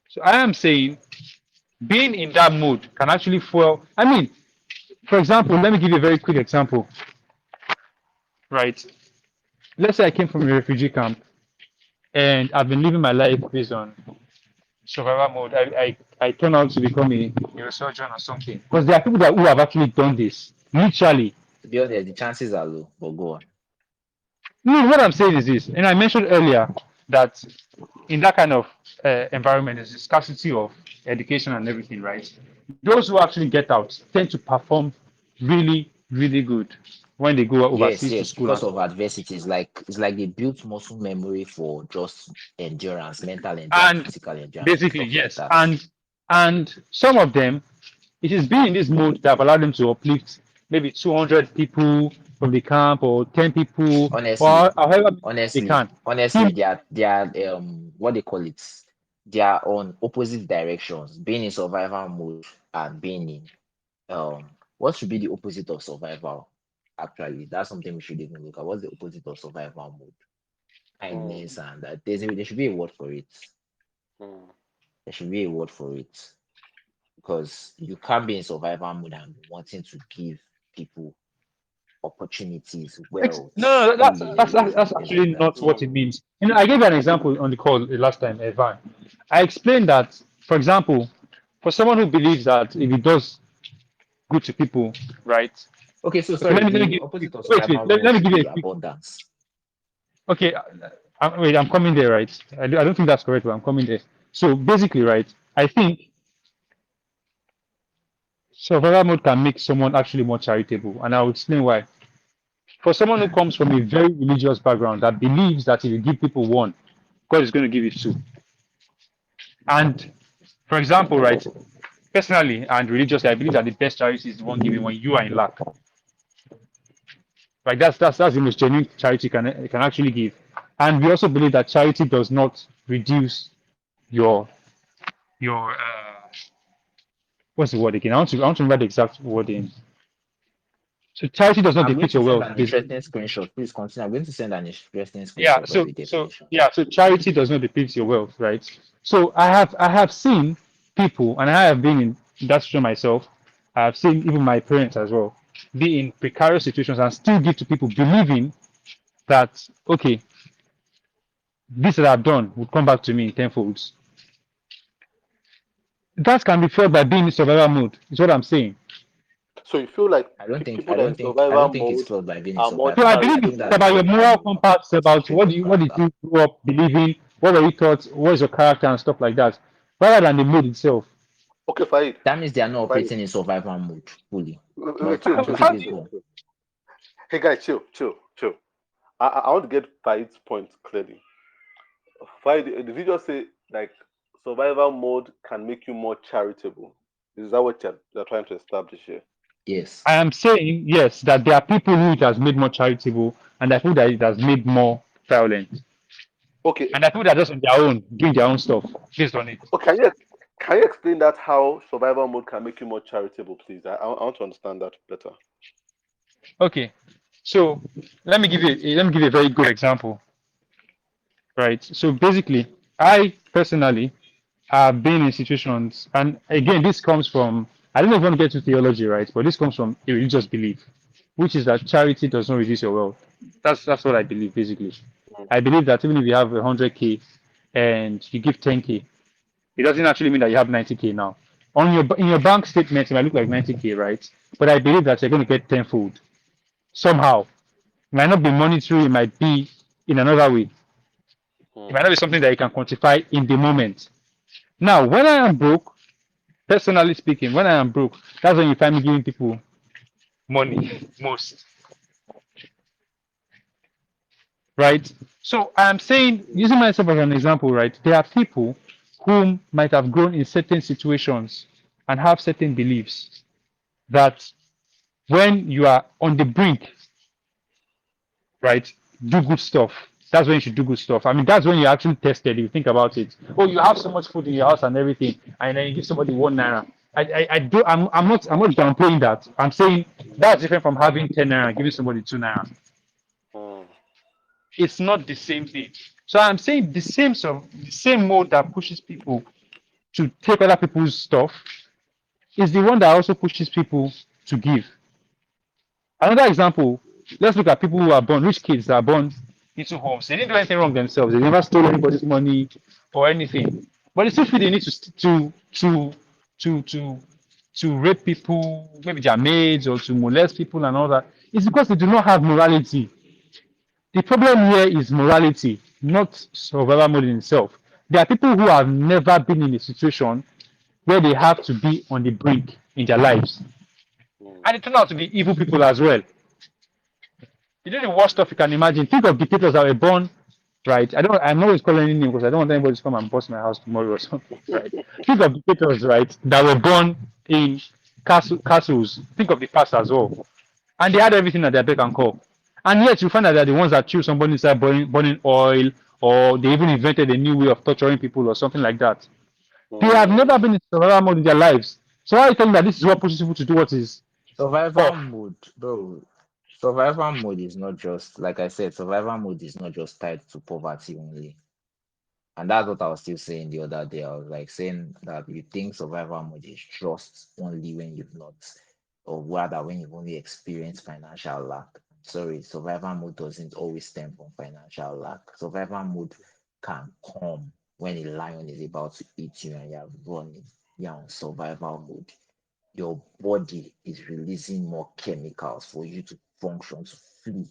So I am saying being in that mood can actually fuel. I mean, for example, let me give you a very quick example. Right? Let's say I came from a refugee camp and I've been living my life based on survival mode. I turn out to become a neurosurgeon or something. Because there are people who have actually done this. Literally. To be honest, the chances are low, but go on. No, what I'm saying is this, and I mentioned earlier that in that kind of environment, there's a scarcity of education and everything, right? Those who actually get out tend to perform really, really good when they go Yes, overseas to yes, school and because of stuff. adversity. It's like they built muscle memory for just endurance, mental endurance, And physical endurance, and basically, stuff like yes, that. and some of them, it is being in this mode that have allowed them to uplift maybe 200 people from the camp or 10 people or Honestly, however many they honestly, can. honestly, Him, they are what they call it. They are on opposite directions. Being in survival mode and being in what should be the opposite of survival? Actually, that's something we should even look at. What's the opposite of survival mode? Mm. Kindness, and there should be a word for it. Mm. There should be a word for it because you can't be in survival mode and wanting to give people opportunities, wealth, no, schooling, that's and things like actually that. not what it means. You know, I gave you an example on the call the last time, Evan. I explained that, for example, for someone who believes that if he does good to people, right? Okay, so Okay, sorry, let me the give opposite of wait, survival let mode me should give you be a quick. abundance. Okay, wait, I'm coming there, right? I don't think that's correct, but I'm coming there. So basically, right, I think survival mode can make someone actually more charitable, and I'll explain why. For someone who comes from a very religious background that believes that if you give people one, God is going to give you two. And for example, right, personally and religiously, I believe that the best charity is the one given when you are in lack. Like that's the most genuine charity can actually give. And we also believe that charity does not reduce your what's the word again? I want to remember the exact wording. So charity does not I'm going deplete to your send wealth, an basically. interesting screenshot. Please continue. I'm going to send an interesting Yeah. screenshot of So the so definition. yeah. So charity does not deplete your wealth, right? So I have seen people, and I have been in that situation myself. I have seen even my parents as well be in precarious situations and still give to people, believing that okay, this that I've done would come back to me tenfold. That can be felt by being in survival mode. Is what I'm saying. So you feel like I don't think people I that are don't in think I survival don't think it's mode felt by being in are more So survival I mode. I believe think it's that's about your just moral being compass, as a about trait of what did character. you grow up believing, what were you taught, what is your character and stuff like that, rather than the mood itself. okay. Fahid, That means they are not Fahid, operating in survival mode fully. wait, But chill, Uncle chill, T, chill, please How chill, go on. chill. Hey guys, chill, chill, chill. I want to get Fahid's point clearly. Fahid, did you just say like survival mode can make you more charitable. Is that what you're trying to establish here? Yes. I am saying yes that there are people who it has made more charitable, and there are people that it has made more violent, Okay. and there are people that are just on their own doing their own stuff based on it. Okay. Can you explain that how survival mode can make you more charitable, please? I want to understand that better. Okay, so let me give you a very good example, right? So basically, I personally have been in situations, and again, this comes from, I don't know if you want to get to theology, right? But this comes from a religious belief, which is that charity does not reduce your wealth. That's what I believe basically. Mm, I believe that even if you have 100K and you give 10K, it doesn't actually mean that you have 90K now. On your in your bank statement, it might look like 90K, right? But I believe that you're going to get tenfold somehow. It might not be monetary, it might be in another way. It might mm, not be something that you can quantify in the moment. Now, when I am broke, personally speaking, when I am broke, that's when you find me giving people money most, right? So I'm saying, mm, using myself as an example, right? There are people whom might have grown in certain situations and have certain beliefs that when you are on the brink, right, do good stuff. That's when you should do good stuff. I mean, that's when you're actually tested. If you think about it. Oh, you have so much food in your house and everything, and then you give somebody 1 naira. I do. I'm not downplaying that. I'm saying that's different from having 10 naira and giving somebody 2 naira. mm, It's not the same thing. So I'm saying the same mode that pushes people to take other people's stuff is the one that also pushes people to give. Another example, let's look at people who are born, rich kids that are born into homes. They didn't do anything wrong themselves. They never stole anybody's money or anything. But they still feel they need to to rape people, maybe their maids, or to molest people and all that. It's because they do not have morality. The problem here is morality, not survival mode in itself. There are people who have never been in a situation where they have to be on the brink in their lives. mm, And they turn out to be evil people as well. You know the worst stuff you can imagine. Think of dictators that were born, right? I'm not always calling any name because I don't want anybody to come and bust my house tomorrow or something, right? Think of dictators, right, that were born in castles. Think of the past as well. And they had everything at their beck and call. And yet you find that they're the ones that choose somebody inside burning oil, or they even invented a new way of torturing people or something like that. They have never mm. been in survival mode in their lives. So why are you telling me that this is what pushes people to do what is Survival off? mode, bro. Survival mode is not just, like I said, survival mode is not just tied to poverty only. And that's what I was still saying the other day. I was like saying that you think survival mode is just only when you've not, or rather when you've only experienced financial lack. Sorry, survival mode doesn't always stem from financial lack. Survival mode can come when a lion is about to eat you and you're running. You're on survival mode. Your body is releasing more chemicals for you to function, to flee,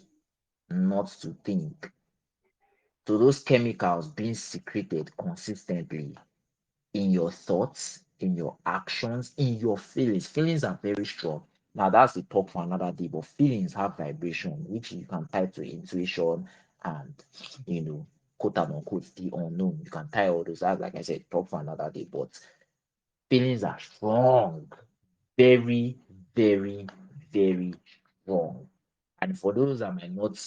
not to think. So those chemicals being secreted consistently in your thoughts, in your actions, in your feelings. Feelings are very strong. Now that's the talk for another day, but feelings have vibration, which you can tie to intuition and quote and unquote the unknown. You can tie all those. That's like I said, talk for another day, but feelings are strong, very, very, very strong. And for those that might not,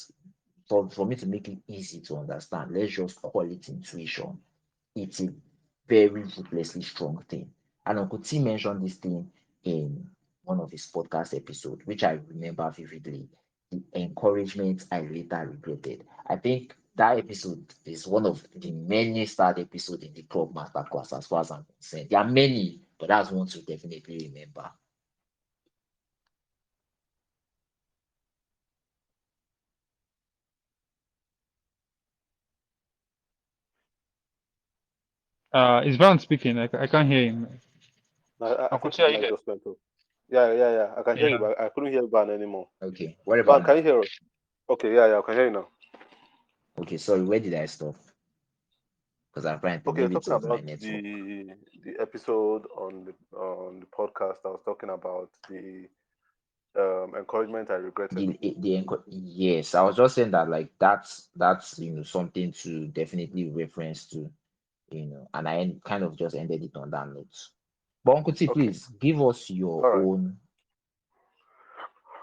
for me to make it easy to understand, let's just call it intuition. It's a very ruthlessly strong thing. And Uncle T mentioned this thing in one of his podcast episodes, which I remember vividly. The encouragement I later regretted. I think that episode is one of the many starred episodes in the Club Masterclass, as far as I'm concerned. There are many, but that's one to definitely remember. It's Van speaking. I can't hear him. I Uncle think T, his are you mic there? just went off. Yeah. I can hear you, Yeah. but I couldn't hear Van anymore. Okay, what about Van, can now? you hear us? Okay, I can hear you now. Okay, sorry, where did I stop? Because apparently Okay, you're maybe it talking was my about network. the episode on the podcast. I was talking about the encouragement I regretted. Yes, I was just saying that like that's something to definitely reference to And kind of just ended it on that note. But Uncle T, Okay. please give us your All right. own.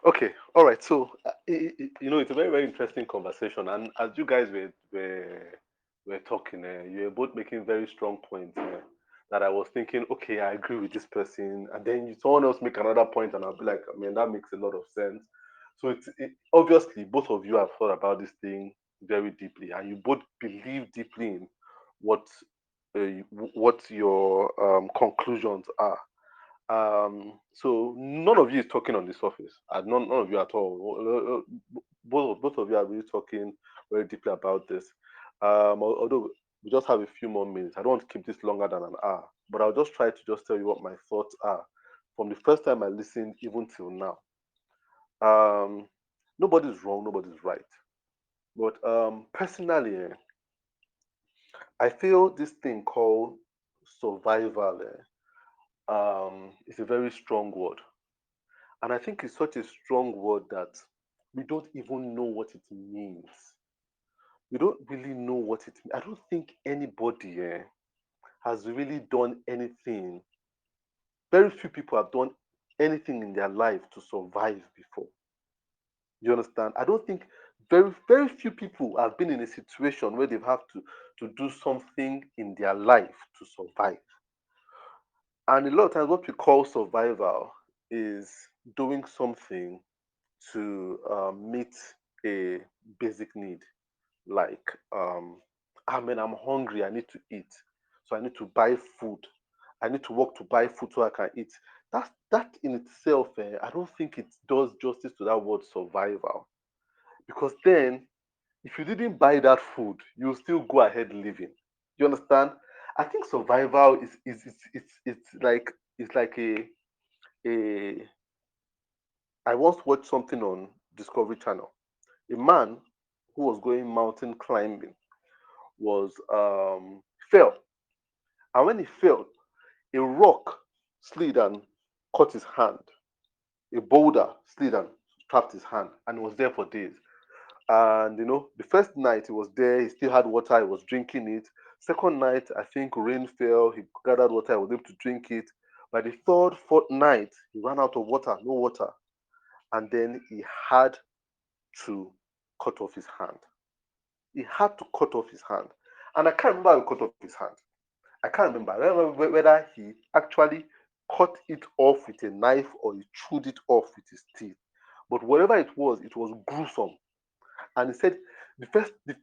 Okay. All right. So, it's a very, very interesting conversation. And as you guys were talking, you were both making very strong points that I was thinking, okay, I agree with this person. And then someone else make another point, and I'll be like, I mean, that makes a lot of sense. So, obviously, both of you have thought about this thing very deeply, and you both believe deeply in what what your conclusions are. So none of you is talking on the surface. None of you at all. Both of you are really talking very deeply about this. Although we just have a few more minutes, I don't want to keep this longer than an hour. But I'll just try to just tell you what my thoughts are from the first time I listened, even till now. Um, Nobody's wrong, nobody's right. But personally, I feel this thing called survival is a very strong word. And I think it's such a strong word that we don't even know what it means. We don't really know what it means. I don't think anybody has really done anything. Very few people have done anything in their life to survive before. You understand? I don't think very few people have been in a situation where they've have to do something in their life to survive. And a lot of times what we call survival is doing something to meet a basic need, like I mean, I'm hungry, I need to eat, so I need to buy food, I need to work to buy food so I can eat. That in itself, I don't think it does justice to that word survival, because then if you didn't buy that food, you still go ahead living. You understand? I think survival it's like a I once watched something on Discovery Channel. A man who was going mountain climbing was fell, and when he fell, a rock slid and caught his hand. A boulder slid and trapped his hand, and he was there for days. And the first night he was there, he still had water, he was drinking it. Second night, I think rain fell, he gathered water, he was able to drink it. By the third, fourth night, he ran out of water, no water, and then he had to cut off his hand. He had to cut off his hand. And I can't remember how he cut off his hand. I can't remember. I don't remember whether he actually cut it off with a knife or he chewed it off with his teeth. But whatever it was gruesome. And he said the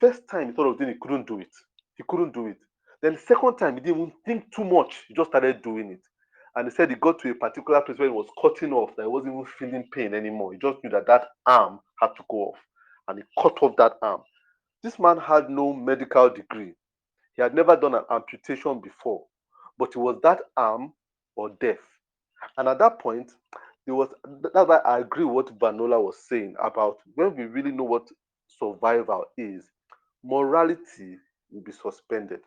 first time he thought of doing it, he couldn't do it. He couldn't do it. Then the second time he didn't even think too much. He just started doing it. And he said he got to a particular place where he was cutting off, that he wasn't even feeling pain anymore. He just knew that that arm had to go off. And he cut off that arm. This man had no medical degree. He had never done an amputation before, but it was that arm or death. And at that point, there was that's why I agree with what Vanola was saying about when we really know what survival is, morality will be suspended.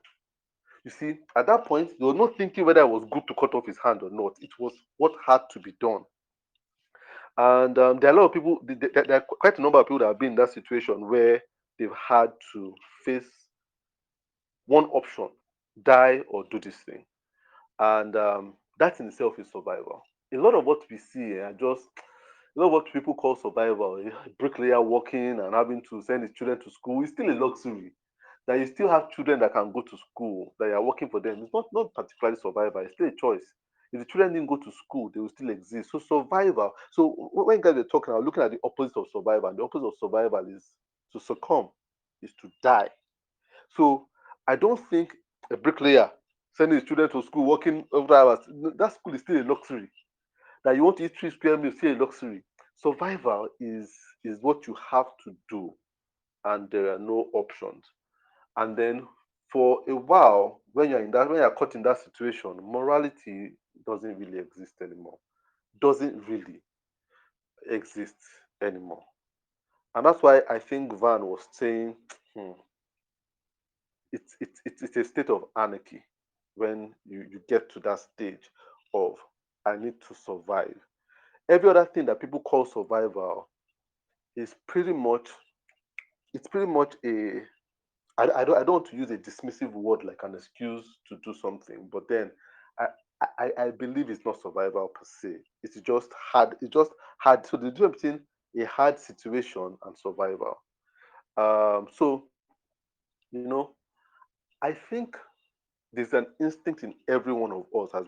You see, at that point, they were not thinking whether it was good to cut off his hand or not. It was what had to be done. And there are a lot of people, there are quite a number of people that have been in that situation where they've had to face one option: die or do this thing. And that in itself is survival. A lot of what we see are just a lot of what people call survival. A bricklayer working and having to send his children to school is still a luxury. That you still have children that can go to school, that you are working for them. It's not particularly survival, it's still a choice. If the children didn't go to school, they will still exist. So survival. So when you guys are talking, I'm looking at the opposite of survival. And the opposite of survival is to succumb, is to die. So I don't think a bricklayer sending his children to school, working over hours, that school is still a luxury. That you want to eat 3 square meals, still a luxury. Survival is what you have to do, and there are no options. And then for a while, when you're caught in that situation, morality doesn't really exist anymore. Doesn't really exist anymore. And that's why I think Van was saying, hmm, it's a state of anarchy when you get to that stage of I need to survive. Every other thing that people call survival is pretty much it's pretty much I don't want to use a dismissive word like an excuse to do something, but then I, I believe it's not survival per se. It's just hard. It's just hard. So the difference between a hard situation and survival. So you know, I think there's an instinct in every one of us, as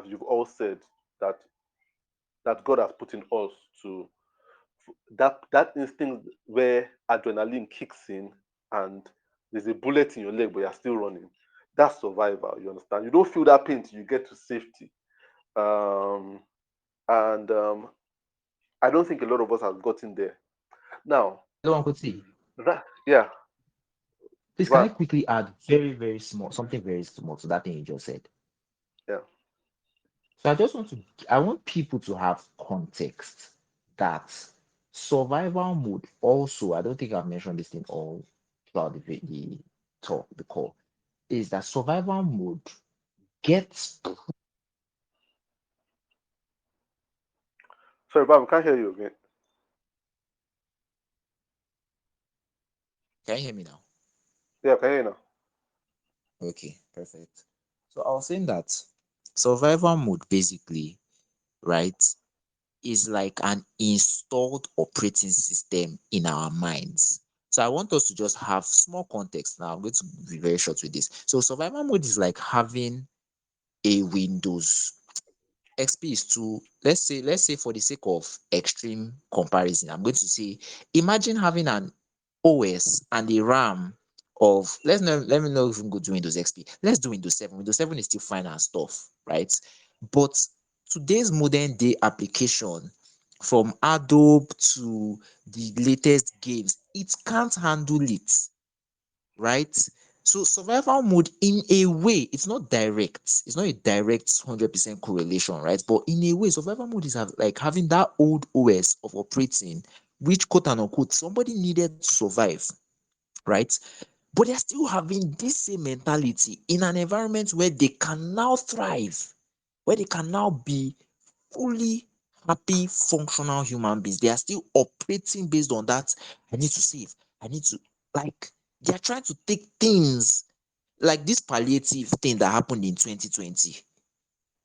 you've all said, that God has put in us to that instinct where adrenaline kicks in and there's a bullet in your leg but you're still running. That's survival. You understand? You don't feel that pain till you get to safety. Um, and I don't think a lot of us have gotten there. Now, Hello, Uncle T. yeah, Please, can I Van, quickly add very, very small, something very small to that thing you just said? yeah. So I want people to have context that survival mode also, I don't think I've mentioned this thing all throughout the talk, the call, is that survival mode gets, Sorry, Van, we can't hear you again. can you hear me now? Yeah, can you hear you now? Okay, perfect. So I was saying that survival mode basically, right, is like an installed operating system in our minds. So I want us to just have small context now. I'm going to be very short with this. So survival mode is like having a Windows XP is to, let's say for the sake of extreme comparison, I'm going to say imagine having an OS and a RAM of, let me know if we can go to Windows XP. Let's do Windows 7. Windows 7 is still fine and stuff, right? But today's modern day application, from Adobe to the latest games, it can't handle it, right? So survival mode, in a way, it's not direct. It's not a direct 100% correlation, right? But in a way, survival mode is like having that old OS of operating, which quote and unquote somebody needed to survive, right? But they're still having this same mentality in an environment where they can now thrive, where they can now be fully happy, functional human beings. They are still operating based on that. I need to save. I need to, like, they're trying to take things like this palliative thing that happened in 2020.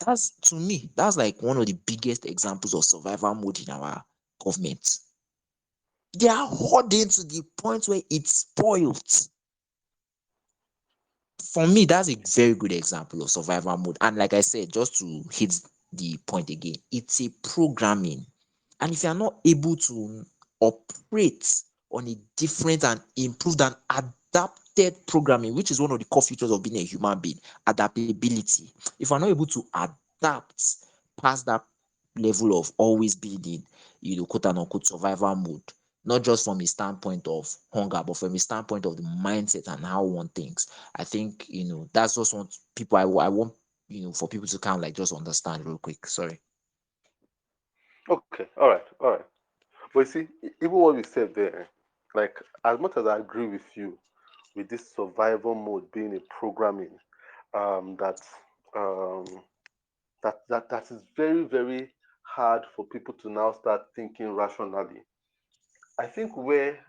That's, to me, that's like one of the biggest examples of survival mode in our government. They are hoarding to the point where it's spoiled. For me, that's a very good example of survival mode. And like I said, just to hit the point again, it's a programming. And if you're not able to operate on a different and improved and adapted programming, which is one of the core features of being a human being, adaptability. If you're not able to adapt past that level of always being in, quote unquote survival mode, not just from a standpoint of hunger, but from a standpoint of the mindset and how one thinks. I think that's just what people I want for people to kind of like just understand real quick. Sorry. Okay, all right, all right. But you see, even what you said there, like as much as I agree with you with this survival mode being a programming, that um, that is very very hard for people to now start thinking rationally. I think where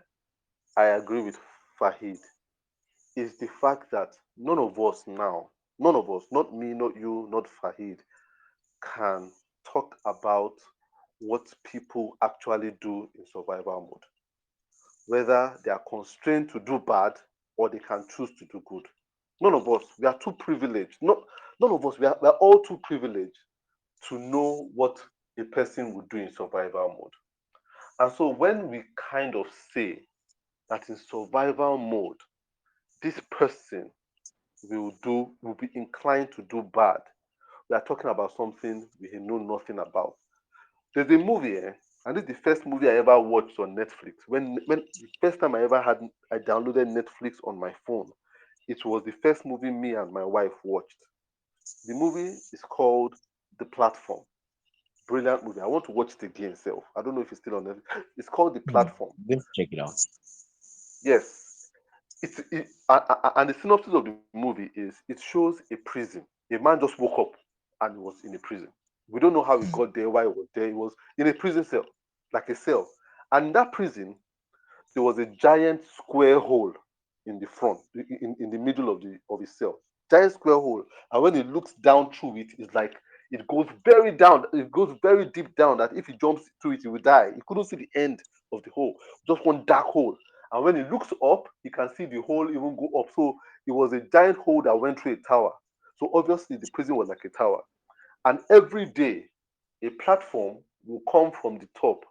I agree with Fahid is the fact that none of us now, none of us, not me, not you, not Fahid, can talk about what people actually do in survival mode, whether they are constrained to do bad or they can choose to do good. None of us, we are too privileged. None of us, we are all too privileged to know what a person would do in survival mode. And so when we kind of say that in survival mode, this person will be inclined to do bad, we are talking about something we know nothing about. There's a movie, and this is the first movie I ever watched on Netflix. When the first time I downloaded Netflix on my phone, it was the first movie me and my wife watched. The movie is called The Platform. Brilliant movie. I want to watch it again, self. I don't know if it's still on Netflix. It's called The Platform. Let's check it out. Yes, and the synopsis of the movie is it shows a prison. A man just woke up and was in a prison. We don't know how he Hmm. got there, why he was there. He was in a prison cell, like a cell. And in that prison, there was a giant square hole. in the front, in the middle of his cell. Giant square hole. And when he looks down through it, it's like it goes very down, it goes very deep down that if he jumps through it, he will die. He couldn't see the end of the hole, just one dark hole. And when he looks up, he can see the hole even go up. So it was a giant hole that went through a tower. So obviously the prison was like a tower. And every day a platform will come from the top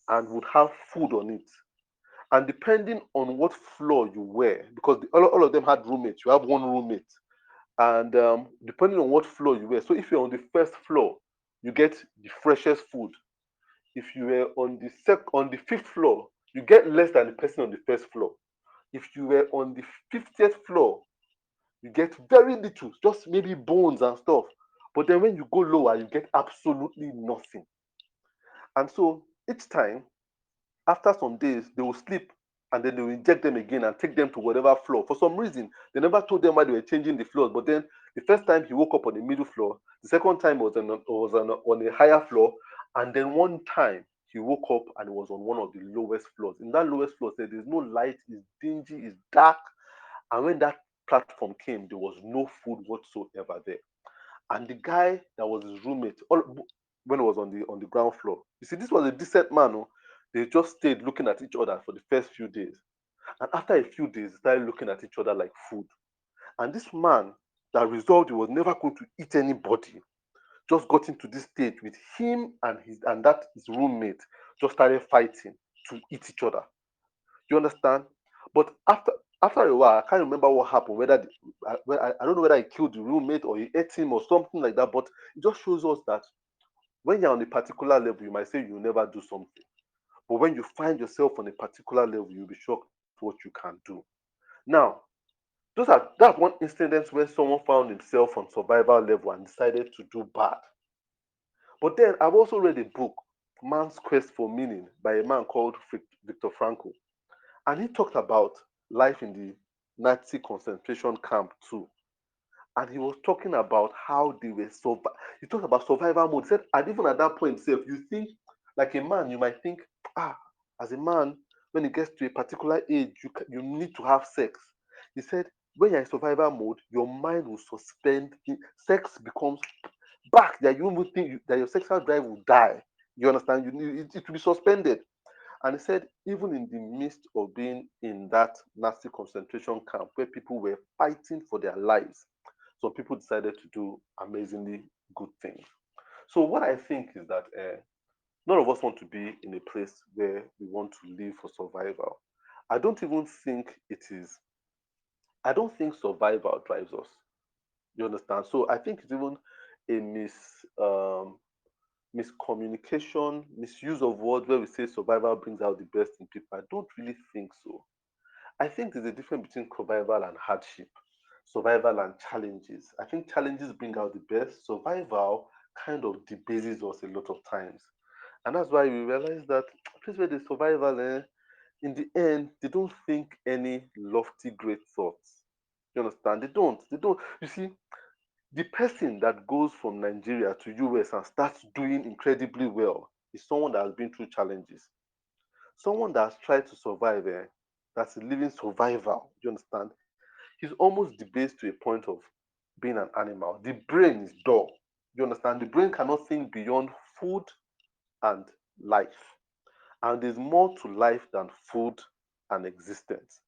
and would have food on it. And depending on what floor you were, because all of them had roommates, you have one roommate. And depending on what floor you were, so if you're on the first floor, you get the freshest food. If you were on the fifth floor, you get less than the person on the first floor. If you were on the 50th floor, you get very little, just maybe bones and stuff. But then when you go lower, you get absolutely nothing. And so each time, after some days, they will sleep and then they will inject them again and take them to whatever floor. For some reason, they never told them why they were changing the floors. But then the first time he woke up on the middle floor, the second time was on a higher floor, and then one time he woke up and it was on one of the lowest floors. In that lowest floor, said there's no light, it's dingy, it's dark. And when that platform came, there was no food whatsoever there. And the guy that was his roommate, when he was on the ground floor, you see, this was a decent man. Oh, they just stayed looking at each other for the first few days. And after a few days, they started looking at each other like food. And this man that resolved he was never going to eat anybody just got into this stage with him and his roommate just started fighting to eat each other. You understand? But after a while, I can't remember what happened. I don't know whether he killed the roommate or he ate him or something like that. But it just shows us that when you're on a particular level, you might say you'll never do something. But when you find yourself on a particular level, you'll be shocked what you can do. Now, that's one incident where someone found himself on survival level and decided to do bad. But then I've also read a book, Man's Quest for Meaning, by a man called Viktor Frankl. And he talked about life in the Nazi concentration camp too. And he was talking about how they were he talked about survival mode. He said, and even at that point, self, you think like a man, you might think, ah, as a man, when it gets to a particular age, you need to have sex. He said, when you're in survival mode, your mind will suspend. Sex becomes back that you even think that your sexual drive will die. You understand? It will be suspended. And he said, even in the midst of being in that Nazi concentration camp where people were fighting for their lives, some people decided to do amazingly good things. So, what I think is that none of us want to be in a place where we want to live for survival. I don't even think it is, I don't think survival drives us. You understand? So, I think it's even a miscommunication, misuse of words where we say survival brings out the best in people. I don't really think so. I think there's a difference between survival and hardship, survival and challenges. I think challenges bring out the best. Survival kind of debases us a lot of times. And that's why we realize that place where the survival, in the end, they don't think any lofty, great thoughts. You understand? They don't. They don't. You see, the person that goes from Nigeria to US and starts doing incredibly well is someone that has been through challenges. Someone that has tried to survive, that's living survival. You understand? He's almost debased to a point of being an animal. The brain is dull. You understand? The brain cannot think beyond food and life. And there's more to life than food and existence.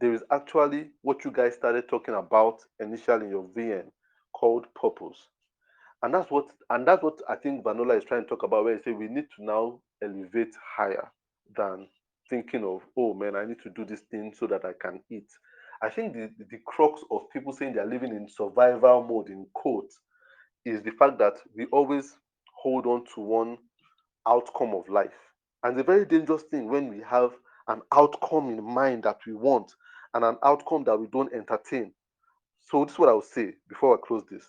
There is actually what you guys started talking about initially in your VN called purpose. And that's what I think Vanola is trying to talk about, where he say we need to now elevate higher than thinking of, oh man, I need to do this thing so that I can eat. I think the crux of people saying they're living in survival mode in quotes is the fact that we always hold on to one outcome of life. And it's a very dangerous thing when we have an outcome in mind that we want and an outcome that we don't entertain. So this is what I will say before I close this.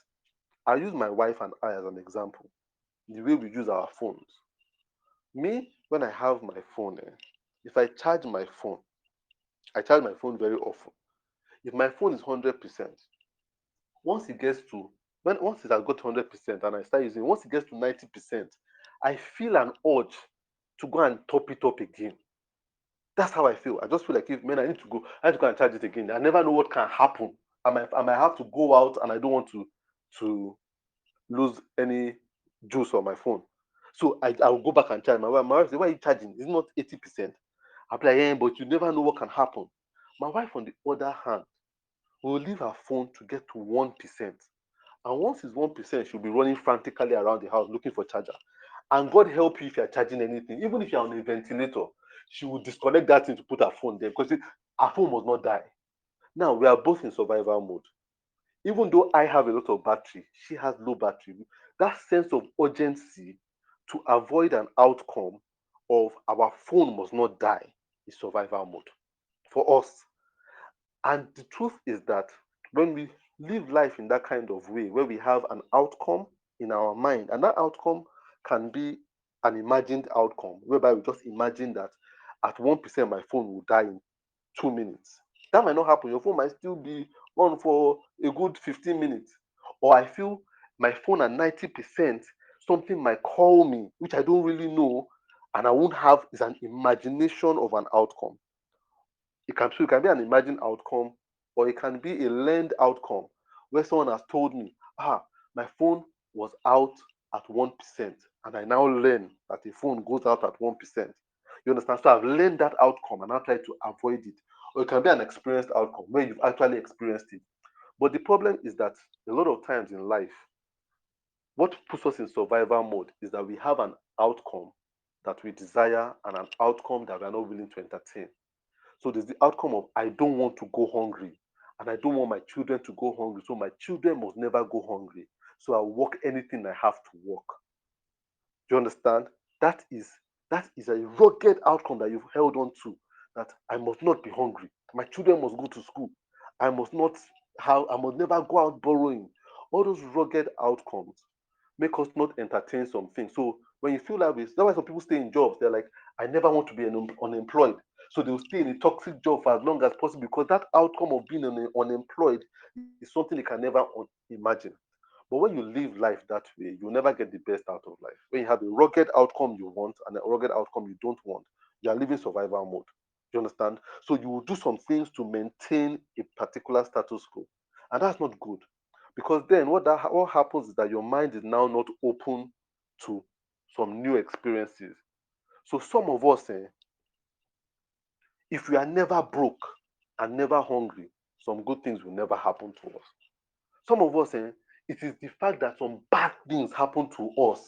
I use my wife and I as an example. The way we use our phones. Me, when I have my phone, if I charge my phone, I charge my phone very often. If my phone is 100%, once it gets to once it has got 100% and I start using, once it gets to 90%, I feel an urge to go and top it up again. That's how I feel. I just feel like if man, I need to go, I need to go and charge it again. I never know what can happen. I might have to go out and I don't want to lose any juice on my phone. So I will go back and charge. My wife say, why are you charging? It's not 80%. I'll be like, yeah, but you never know what can happen. My wife, on the other hand, will leave her phone to get to 1%. And once it's 1%, she'll be running frantically around the house looking for charger. And God help you if you're charging anything, even if you're on a ventilator, she will disconnect that thing to put her phone there because her phone must not die. Now we are both in survival mode. Even though I have a lot of battery, she has low battery. That sense of urgency to avoid an outcome of our phone must not die is survival mode for us. And the truth is that when we live life in that kind of way, where we have an outcome in our mind, and that outcome can be an imagined outcome, whereby we just imagine that at 1% my phone will die in 2 minutes. That might not happen. Your phone might still be on for a good 15 minutes. Or I feel my phone at 90%, something might call me, which I don't really know, and I won't have is an imagination of an outcome. It can be an imagined outcome, or it can be a learned outcome where someone has told me, my phone was out at 1%, and I now learn that a phone goes out at 1%. You understand? So I've learned that outcome and I try to avoid it. Or it can be an experienced outcome where you've actually experienced it. But the problem is that a lot of times in life, what puts us in survival mode is that we have an outcome that we desire and an outcome that we are not willing to entertain. So there's the outcome of I don't want to go hungry and I don't want my children to go hungry. So my children must never go hungry. So I'll work anything I have to work. Do you understand? That is that is a rugged outcome that you've held on to. That I must not be hungry. My children must go to school. I must never go out borrowing. All those rugged outcomes make us not entertain some things. So when you feel like this, that's why some people stay in jobs. They're like, I never want to be unemployed. So they'll stay in a toxic job for as long as possible because that outcome of being unemployed is something they can never imagine. But when you live life that way, you'll never get the best out of life. When you have a rugged outcome you want and a rugged outcome you don't want, you are living survival mode. You understand? So you will do some things to maintain a particular status quo. And that's not good. Because then what happens is that your mind is now not open to some new experiences. So some of us, if we are never broke and never hungry, some good things will never happen to us. Some of us, it is the fact that some bad things happened to us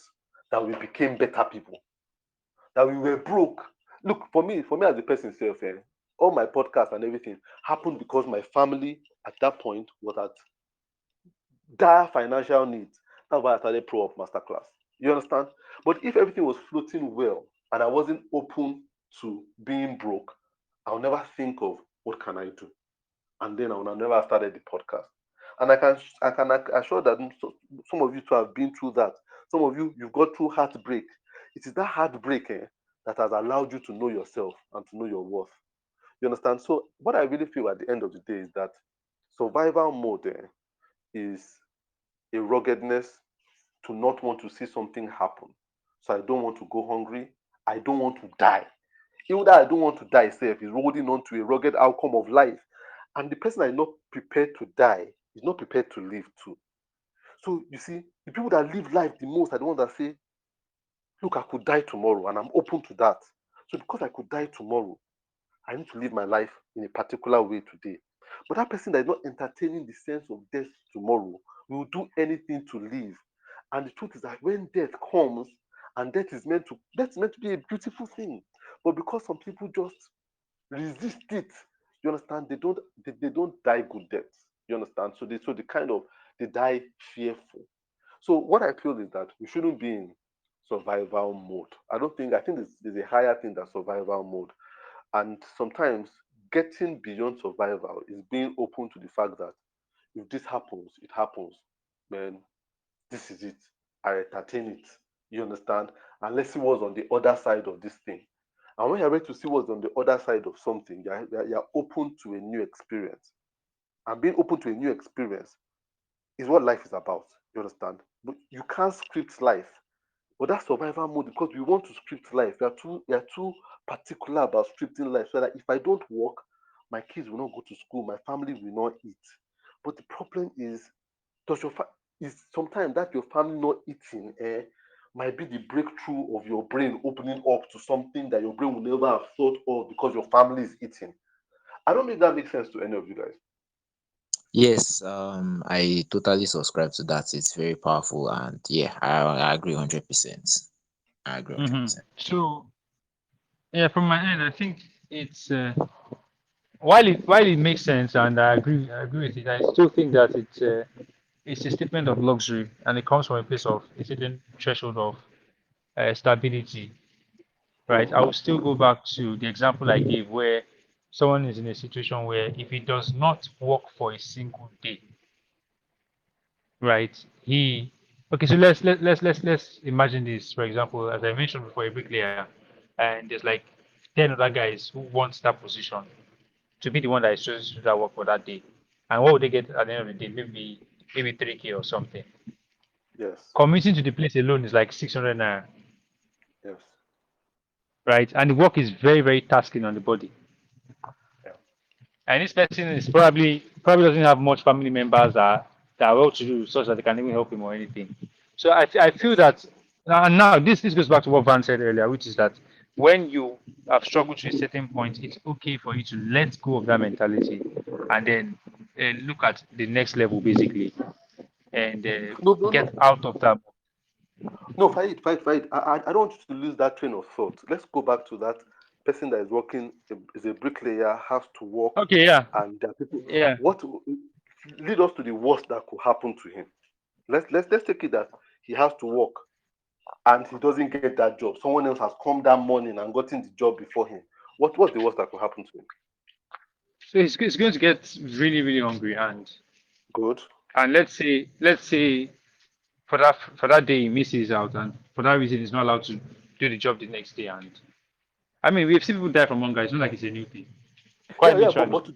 that we became better people. That we were broke. Look, for me as a person self, all my podcasts and everything happened because my family at that point was at dire financial needs. That's why I started ProUp Masterclass. You understand? But if everything was floating well and I wasn't open to being broke, I'll never think of what can I do. And then I would have never started the podcast. And I can assure that some of you too have been through that. Some of you, you've got through heartbreak. It is that heartbreak that has allowed you to know yourself and to know your worth. You understand? So what I really feel at the end of the day is that survival mode is a ruggedness to not want to see something happen. So I don't want to go hungry. I don't want to die. Even that I don't want to die itself is holding on to a rugged outcome of life. And the person that is not prepared to die is not prepared to live too. So you see, the people that live life the most are the ones that say, look, I could die tomorrow and I'm open to that. So because I could die tomorrow, I need to live my life in a particular way today. But that person that is not entertaining the sense of death tomorrow will do anything to live. And the truth is that when death comes, and death is meant to be a beautiful thing. But because some people just resist it, you understand, they don't die good deaths. You understand? So they die fearful. So what I feel is that we shouldn't be in survival mode. I think there's a higher thing than survival mode. And sometimes getting beyond survival is being open to the fact that if this happens, it happens. Man, this is it. I entertain it. You understand? And let's see what's on the other side of this thing. And when you're ready to see what's on the other side of something, you're open to a new experience. And being open to a new experience is what life is about. You understand? But you can't script life. But that survival mode, because we want to script life, we are too particular about scripting life. So that if I don't work, my kids will not go to school, my family will not eat. But the problem is, does your is sometimes that your family not eating might be the breakthrough of your brain opening up to something that your brain will never have thought of because your family is eating. I don't think that makes sense to any of you guys. Yes, I totally subscribe to that. It's very powerful, and yeah, I agree 100%. I agree hundred Hmm. percent. So yeah, from my end, I think it's while it makes sense, and I agree with it. I still think that it's a statement of luxury, and it comes from a place of a certain threshold of stability, right? I will still go back to the example I gave, where someone is in a situation where if he does not work for a single day, right? Okay. So let's imagine this. For example, as I mentioned before, a bricklayer, and there's like 10 other guys who want that position to be the one that is chosen to do that work for that day. And what would they get at the end of the day? Maybe 3K or something. Yes, Commuting to the place alone is like 600 naira, yes, right? And the work is very, very tasking on the body. yeah. And this person is probably doesn't have much family members that are well to do, such that they can even help him or anything. So I feel that and now this goes back to what Van said earlier, which is that when you have struggled to a certain point, it's okay for you to let go of that mentality and then look at the next level basically and No, no, get no, out of that. no. Fight. I don't want you to lose that train of thought. Let's go back to that person that is working is a bricklayer, has to work, Okay, yeah, and there are people. yeah. What lead us to the worst that could happen to him? Let's take it that he has to work and he doesn't get that job. Someone else has come that morning and gotten the job before him. What's the worst that could happen to him? So he's going to get really, really hungry Good. and let's say for that day he misses out, and for that reason he's not allowed to do the job the next day. And I mean, we've seen people die from hunger. It's not like it's a new thing. Yeah, Quite yeah, but literally. to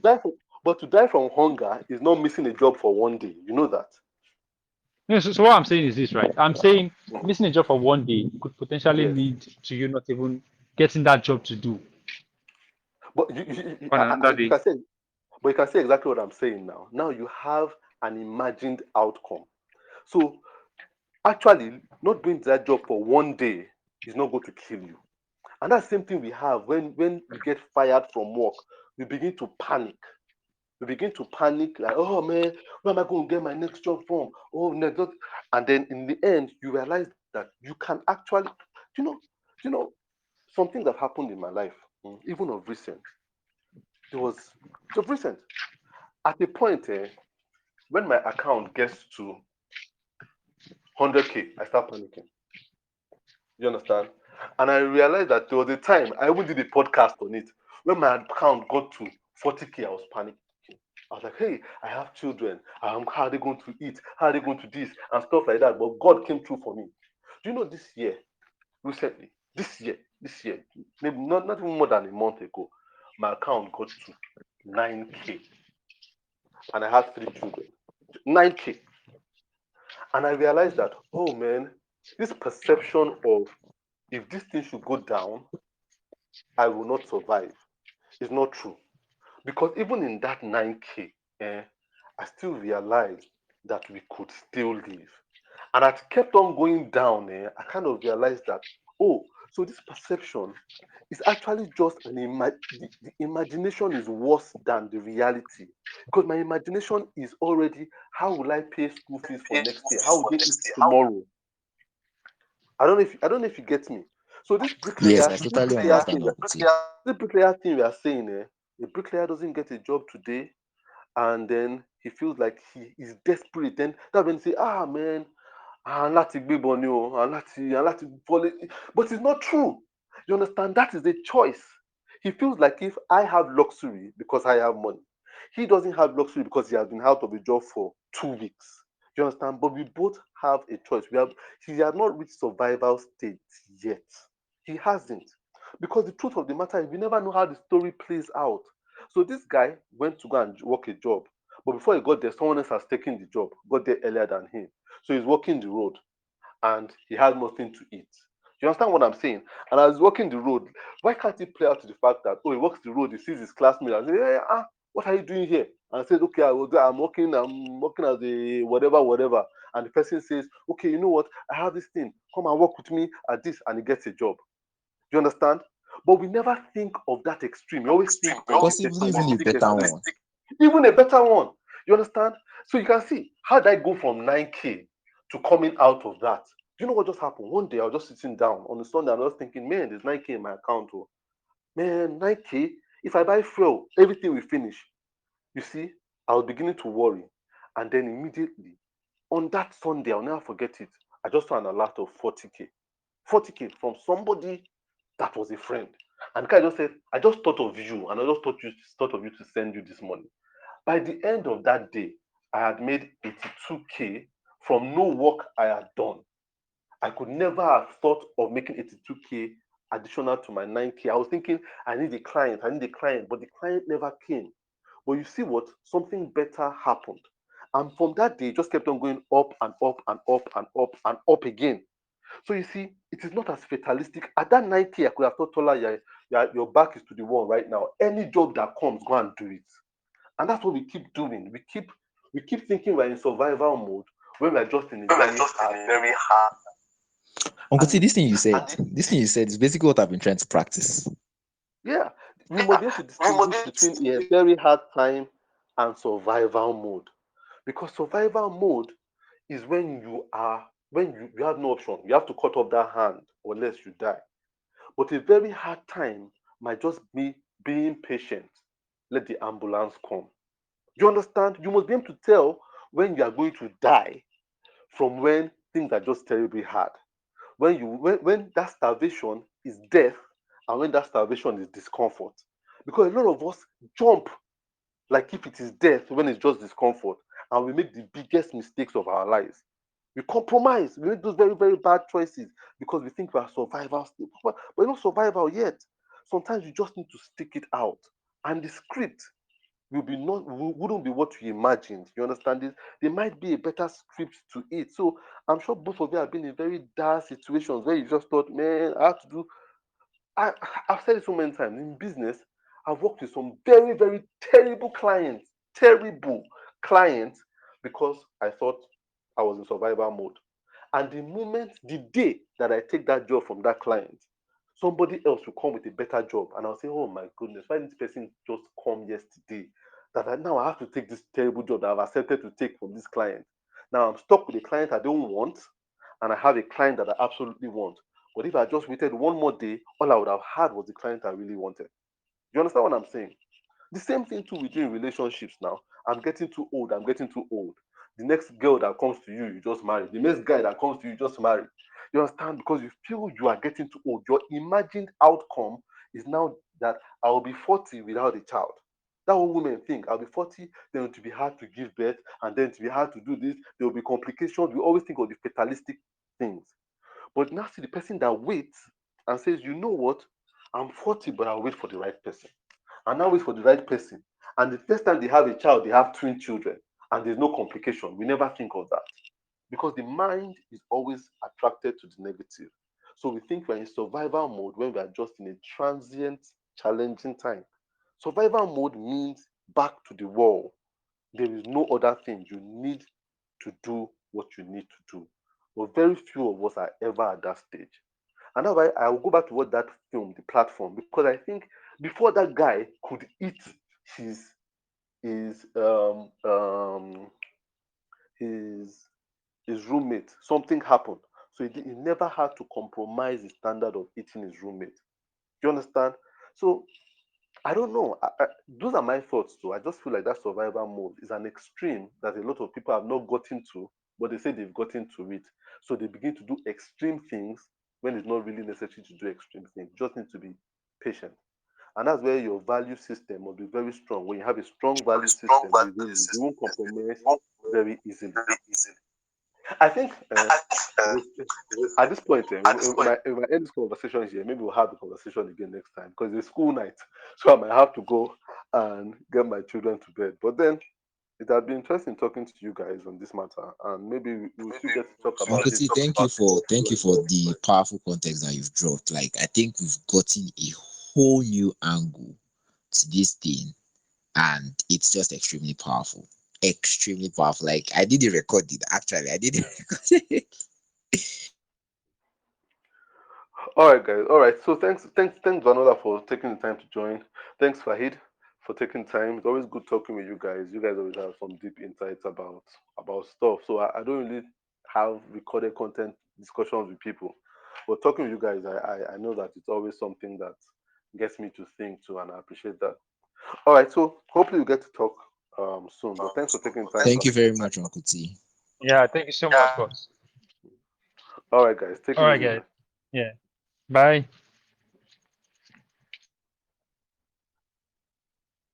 die from hunger is not missing a job for one day. You know that. No, so what I'm saying is this, right? I'm saying Mhm. missing a job for one day could potentially Yes, lead to you not even getting that job to do but on another you day. can say, but you can say exactly what I'm saying now. Now you have an imagined outcome. So actually, not doing that job for one day is not going to kill you. And that's the same thing we have when we get fired from work. We begin to panic. We begin to panic like, oh man, where am I going to get my next job from? Oh, next job. And then in the end, you realize that you can actually, you know, you know, something that happened in my life, even of recent. There was of recent at a point when my account gets to 100K, I start panicking. You understand? And I realized that there was a time I even did a podcast on it. When my account got to 40K, I was panicking. I was like, hey, I have children. How are they going to eat? How are they going to this? And stuff like that. But God came through for me. Do you know this year, recently, this year, maybe not even more than a month ago, my account got to 9K and I had three children. 9K. And I realized that, oh man, this perception of if this thing should go down, I will not survive is not true. Because even in that 9K, I still realized that we could still live. And as it kept on going down, I kind of realized that, oh, so this perception is actually just the imagination is worse than the reality. Because my imagination is already, how will I pay school fees for next year? How will they eat tomorrow? I don't know if you get me. So this Yes, bricklayer, I this totally bricklayer understand thing, what you. this bricklayer thing we are saying, a bricklayer doesn't get a job today, and then he feels like he is desperate. Then that when he say, ah man, láti gbébọn ni o, láti volley. But it's not true. You understand? That is a choice. He feels like if I have luxury because I have money, he doesn't have luxury because he has been out of a job for 2 weeks. You understand? But we both have a choice. He has not reached survival state yet. He hasn't. Because the truth of the matter is we never know how the story plays out. So this guy went to go and work a job. But before he got there, someone else has taken the job, got there earlier than him. So he's walking the road. and he has nothing to eat. You understand what I'm saying? And as he's walking the road, why can't he play out to the fact that, oh, he walks the road, he sees his classmate and says, hey, what are you doing here? And says, okay, I'm working as a whatever, whatever. And the person says, okay, you know what? I have this thing. Come and work with me at this, and he gets a job. Do you understand? But we never think of that extreme. We always think of the Possibly even a pessimistic better extreme, one. even a better one. You understand? So you can see how did I go from 9K to coming out of that. Do you know what just happened? One day I was just sitting down on the Sunday and I was thinking, man, there's 9K in my account. Oh. Man, 9K, if I buy fuel, everything will finish. You see, I was beginning to worry. And then immediately, on that Sunday, I'll never forget it, I just saw an alert of 40K. 40K from somebody that was a friend. And the guy just said, I just thought of you and I just thought of you to send you this money. By the end of that day, I had made 82K from no work I had done. I could never have thought of making 82K additional to my 9K. I was thinking, I need a client, but the client never came. But you see what? Something better happened. And from that day, it just kept on going up and up and up and up and up again. So you see, it is not as fatalistic. At that 90, I could have told Tola, your back is to the wall right now. Any job that comes, go and do it. And that's what we keep doing. We keep thinking we're in survival mode when we're just in a very hard time. Uncle T, And this thing you said is basically what I've been trying to practice. yeah, we must be able to distinguish between a very hard time and survival mode. Because survival mode is when you have no option. You have to cut off that hand unless you die. But a very hard time might just be being patient. Let the ambulance come. You understand? You must be able to tell when you are going to die from when things are just terribly hard. When that starvation is death and when that starvation is discomfort. Because a lot of us jump like if it is death when it's just discomfort, and we make the biggest mistakes of our lives. We compromise, we make those very, very bad choices because we think we are survival still. But it's not survival yet. Sometimes you just need to stick it out. And the script wouldn't be what you imagined. You understand this? There might be a better script to it. So I'm sure both of you have been in very dire situations where you just thought, man, I have to do I I've said it so many times in business. I've worked with some very, very terrible clients because I thought I was in survival mode. And the day that I take that job from that client, somebody else will come with a better job, and I'll say, "Oh my goodness, why did this person just come yesterday? Now I have to take this terrible job that I've accepted to take from this client. Now I'm stuck with a client I don't want, and I have a client that I absolutely want. But if I just waited one more day, all I would have had was the client I really wanted. You understand what I'm saying? The same thing too we do in relationships now. I'm getting too old. I'm getting too old. The next girl that comes to you, you just marry. The next guy that comes to you, you just marry. You understand? Because you feel you are getting too old. Your imagined outcome is now that I will be 40 without a child. That's what women think. I'll be 40, then it will be hard to give birth, and then it will be hard to do this. There will be complications. We always think of the fatalistic things. But now see the person that waits and says, you know what? I'm 40, but I'll wait for the right person. And now wait for the right person. And the first time they have a child, they have twin children. And there's no complication. We never think of that. Because the mind is always attracted to the negative. So we think we're in survival mode when we are just in a transient, challenging time. Survival mode means back to the wall. There is no other thing. You need to do what you need to do. But very few of us are ever at that stage. And that's why I will go back to what that film, The Platform, because I think before that guy could eat his his um um his his roommate, something happened. So he never had to compromise the standard of eating his roommate. Do you understand? So I don't know. Those are my thoughts too. I just feel like that survival mode is an extreme that a lot of people have not gotten to, but they say they've gotten to it. So they begin to do extreme things when it's not really necessary to do extreme things. You just need to be patient. And that's where your value system must be very strong. When you have a strong value system, you won't compromise very easily. I think at this point, if I end this conversation here, maybe we'll have the conversation again next time because it's school night. So I might have to go and get my children to bed. But then It has been interesting talking to you guys on this matter, and maybe we'll still get to talk about Uncle it T, thank you as for well. the powerful context that you've dropped. Like I think we've gotten a whole new angle to this thing, and it's just extremely powerful. Extremely powerful. Like I didn't record it actually. I didn't record it. All right, guys. All right. So thanks, Vanola, for taking the time to join. Thanks, Fahid, for taking time. It's always good talking with you guys. You guys always have some deep insights about stuff. So I don't really have recorded content discussions with people, but talking with you guys, I know that it's always something that gets me to think too, and I appreciate that. All right. So hopefully we get to talk soon. But thanks for taking the time, Thank you Fahid. very much, Uncle T. Yeah, thank you so much, boss. All right, guys. Take All it right, easy, guys. man. Yeah. Bye.